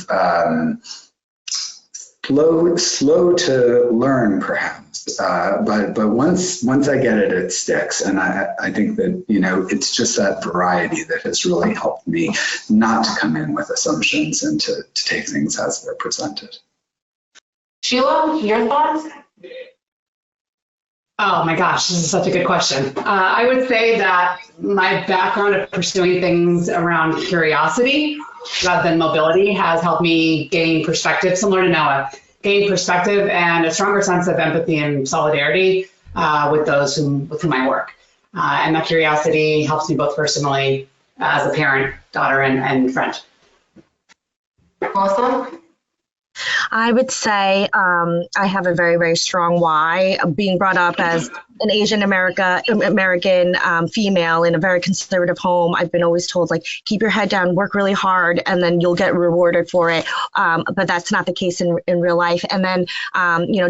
Speaker 4: slow to learn, perhaps. But once I get it, it sticks. And I think that, it's just that variety that has really helped me not to come in with assumptions and to take things as they're presented.
Speaker 2: Sheila, your thoughts?
Speaker 7: Oh my gosh, this is such a good question. I would say that my background of pursuing things around curiosity rather than mobility has helped me gain perspective, similar to Noah, gain perspective and a stronger sense of empathy and solidarity with those with whom I work. And that curiosity helps me both personally as a parent, daughter, and friend.
Speaker 2: Melissa?
Speaker 5: I would say I have a very, very strong why. Being brought up as an Asian American female in a very conservative home, I've been always told, like, keep your head down, work really hard, and then you'll get rewarded for it. But that's not the case in real life. And then,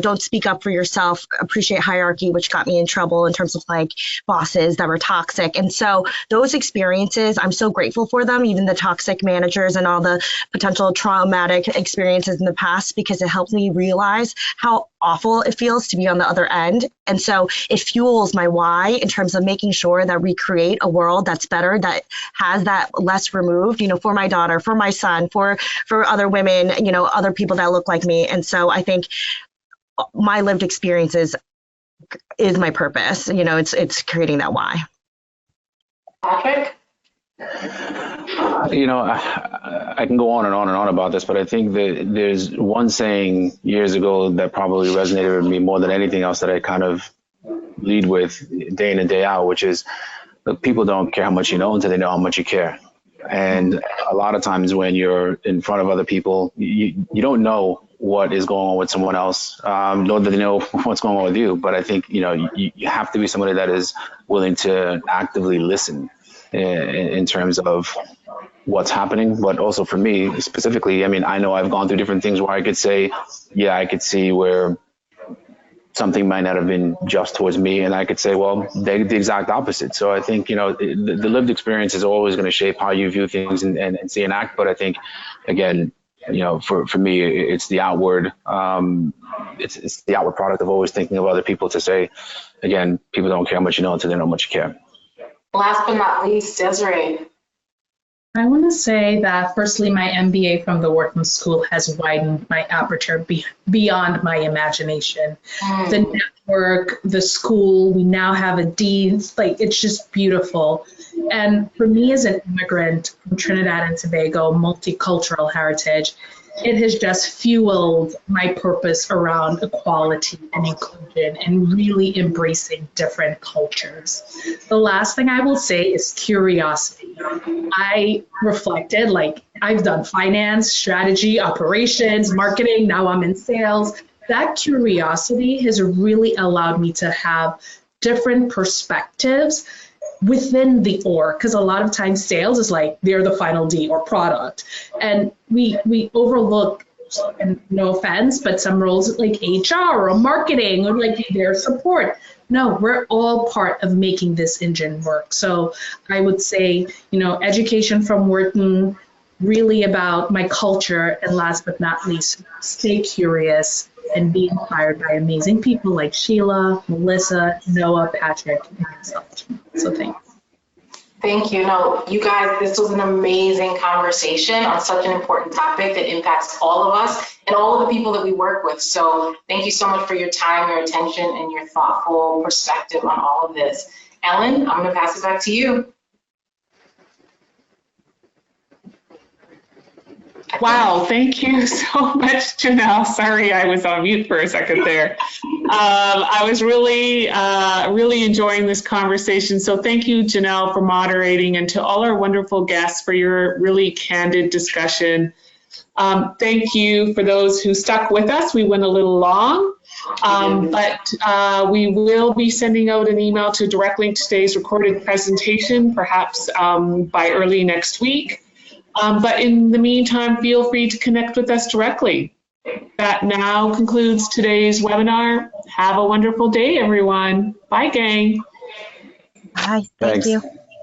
Speaker 5: don't speak up for yourself, appreciate hierarchy, which got me in trouble in terms of like bosses that were toxic. And so those experiences, I'm so grateful for them, even the toxic managers and all the potential traumatic experiences in the past, because it helped me realize how awful it feels to be on the other end. And so it fuels my why in terms of making sure that we create a world that's better, that has that less removed, for my daughter, for my son, for other women, other people that look like me. And so I think my lived experiences is my purpose. It's creating that why.
Speaker 2: Patrick?
Speaker 6: I can go on and on and on about this, but I think that there's one saying years ago that probably resonated with me more than anything else that I kind of lead with day in and day out, which is, look, people don't care how much you know until they know how much you care. And a lot of times when you're in front of other people, you don't know what is going on with someone else, nor do they know what's going on with you. But I think, you have to be somebody that is willing to actively listen in terms of what's happening. But also for me specifically, I know I've gone through different things where I could say, yeah, I could see where something might not have been just towards me, and I could say, well, they're the exact opposite. So I think, the lived experience is always going to shape how you view things and see and act. But I think, again, for me, it's the outward, it's the outward product of always thinking of other people to say, again, people don't care how much you know until they know how much you care.
Speaker 2: Last but not least, Desiree.
Speaker 3: I want to say that firstly, my MBA from the Wharton School has widened my aperture beyond my imagination. The network, the school, we now have a dean, it's just beautiful. And for me as an immigrant from Trinidad and Tobago, multicultural heritage, it has just fueled my purpose around equality and inclusion and really embracing different cultures. The last thing I will say is curiosity. I reflected, I've done finance, strategy, operations, marketing, now I'm in sales. That curiosity has really allowed me to have different perspectives within the org, because a lot of times sales is they're the final D or product. And we overlook, and no offense, but some roles like HR or marketing or their support. No, we're all part of making this engine work. So I would say, education from Wharton, really about my culture, and last but not least, stay curious and be inspired by amazing people like Sheila, Melissa, Noah, Patrick, and myself. So thanks.
Speaker 2: Thank you. No, you guys, this was an amazing conversation on such an important topic that impacts all of us and all of the people that we work with. So thank you so much for your time, your attention, and your thoughtful perspective on all of this. Ellen, I'm going to pass it back to you.
Speaker 1: Wow, thank you so much, Janelle. Sorry, I was on mute for a second there. I was really enjoying this conversation. So thank you, Janelle, for moderating, and to all our wonderful guests for your really candid discussion. Thank you for those who stuck with us. We went a little long, but we will be sending out an email to direct link to today's recorded presentation, perhaps by early next week. But in the meantime, feel free to connect with us directly. That now concludes today's webinar. Have a wonderful day, everyone. Bye, gang.
Speaker 5: Bye.
Speaker 6: Thanks.
Speaker 5: Thank you.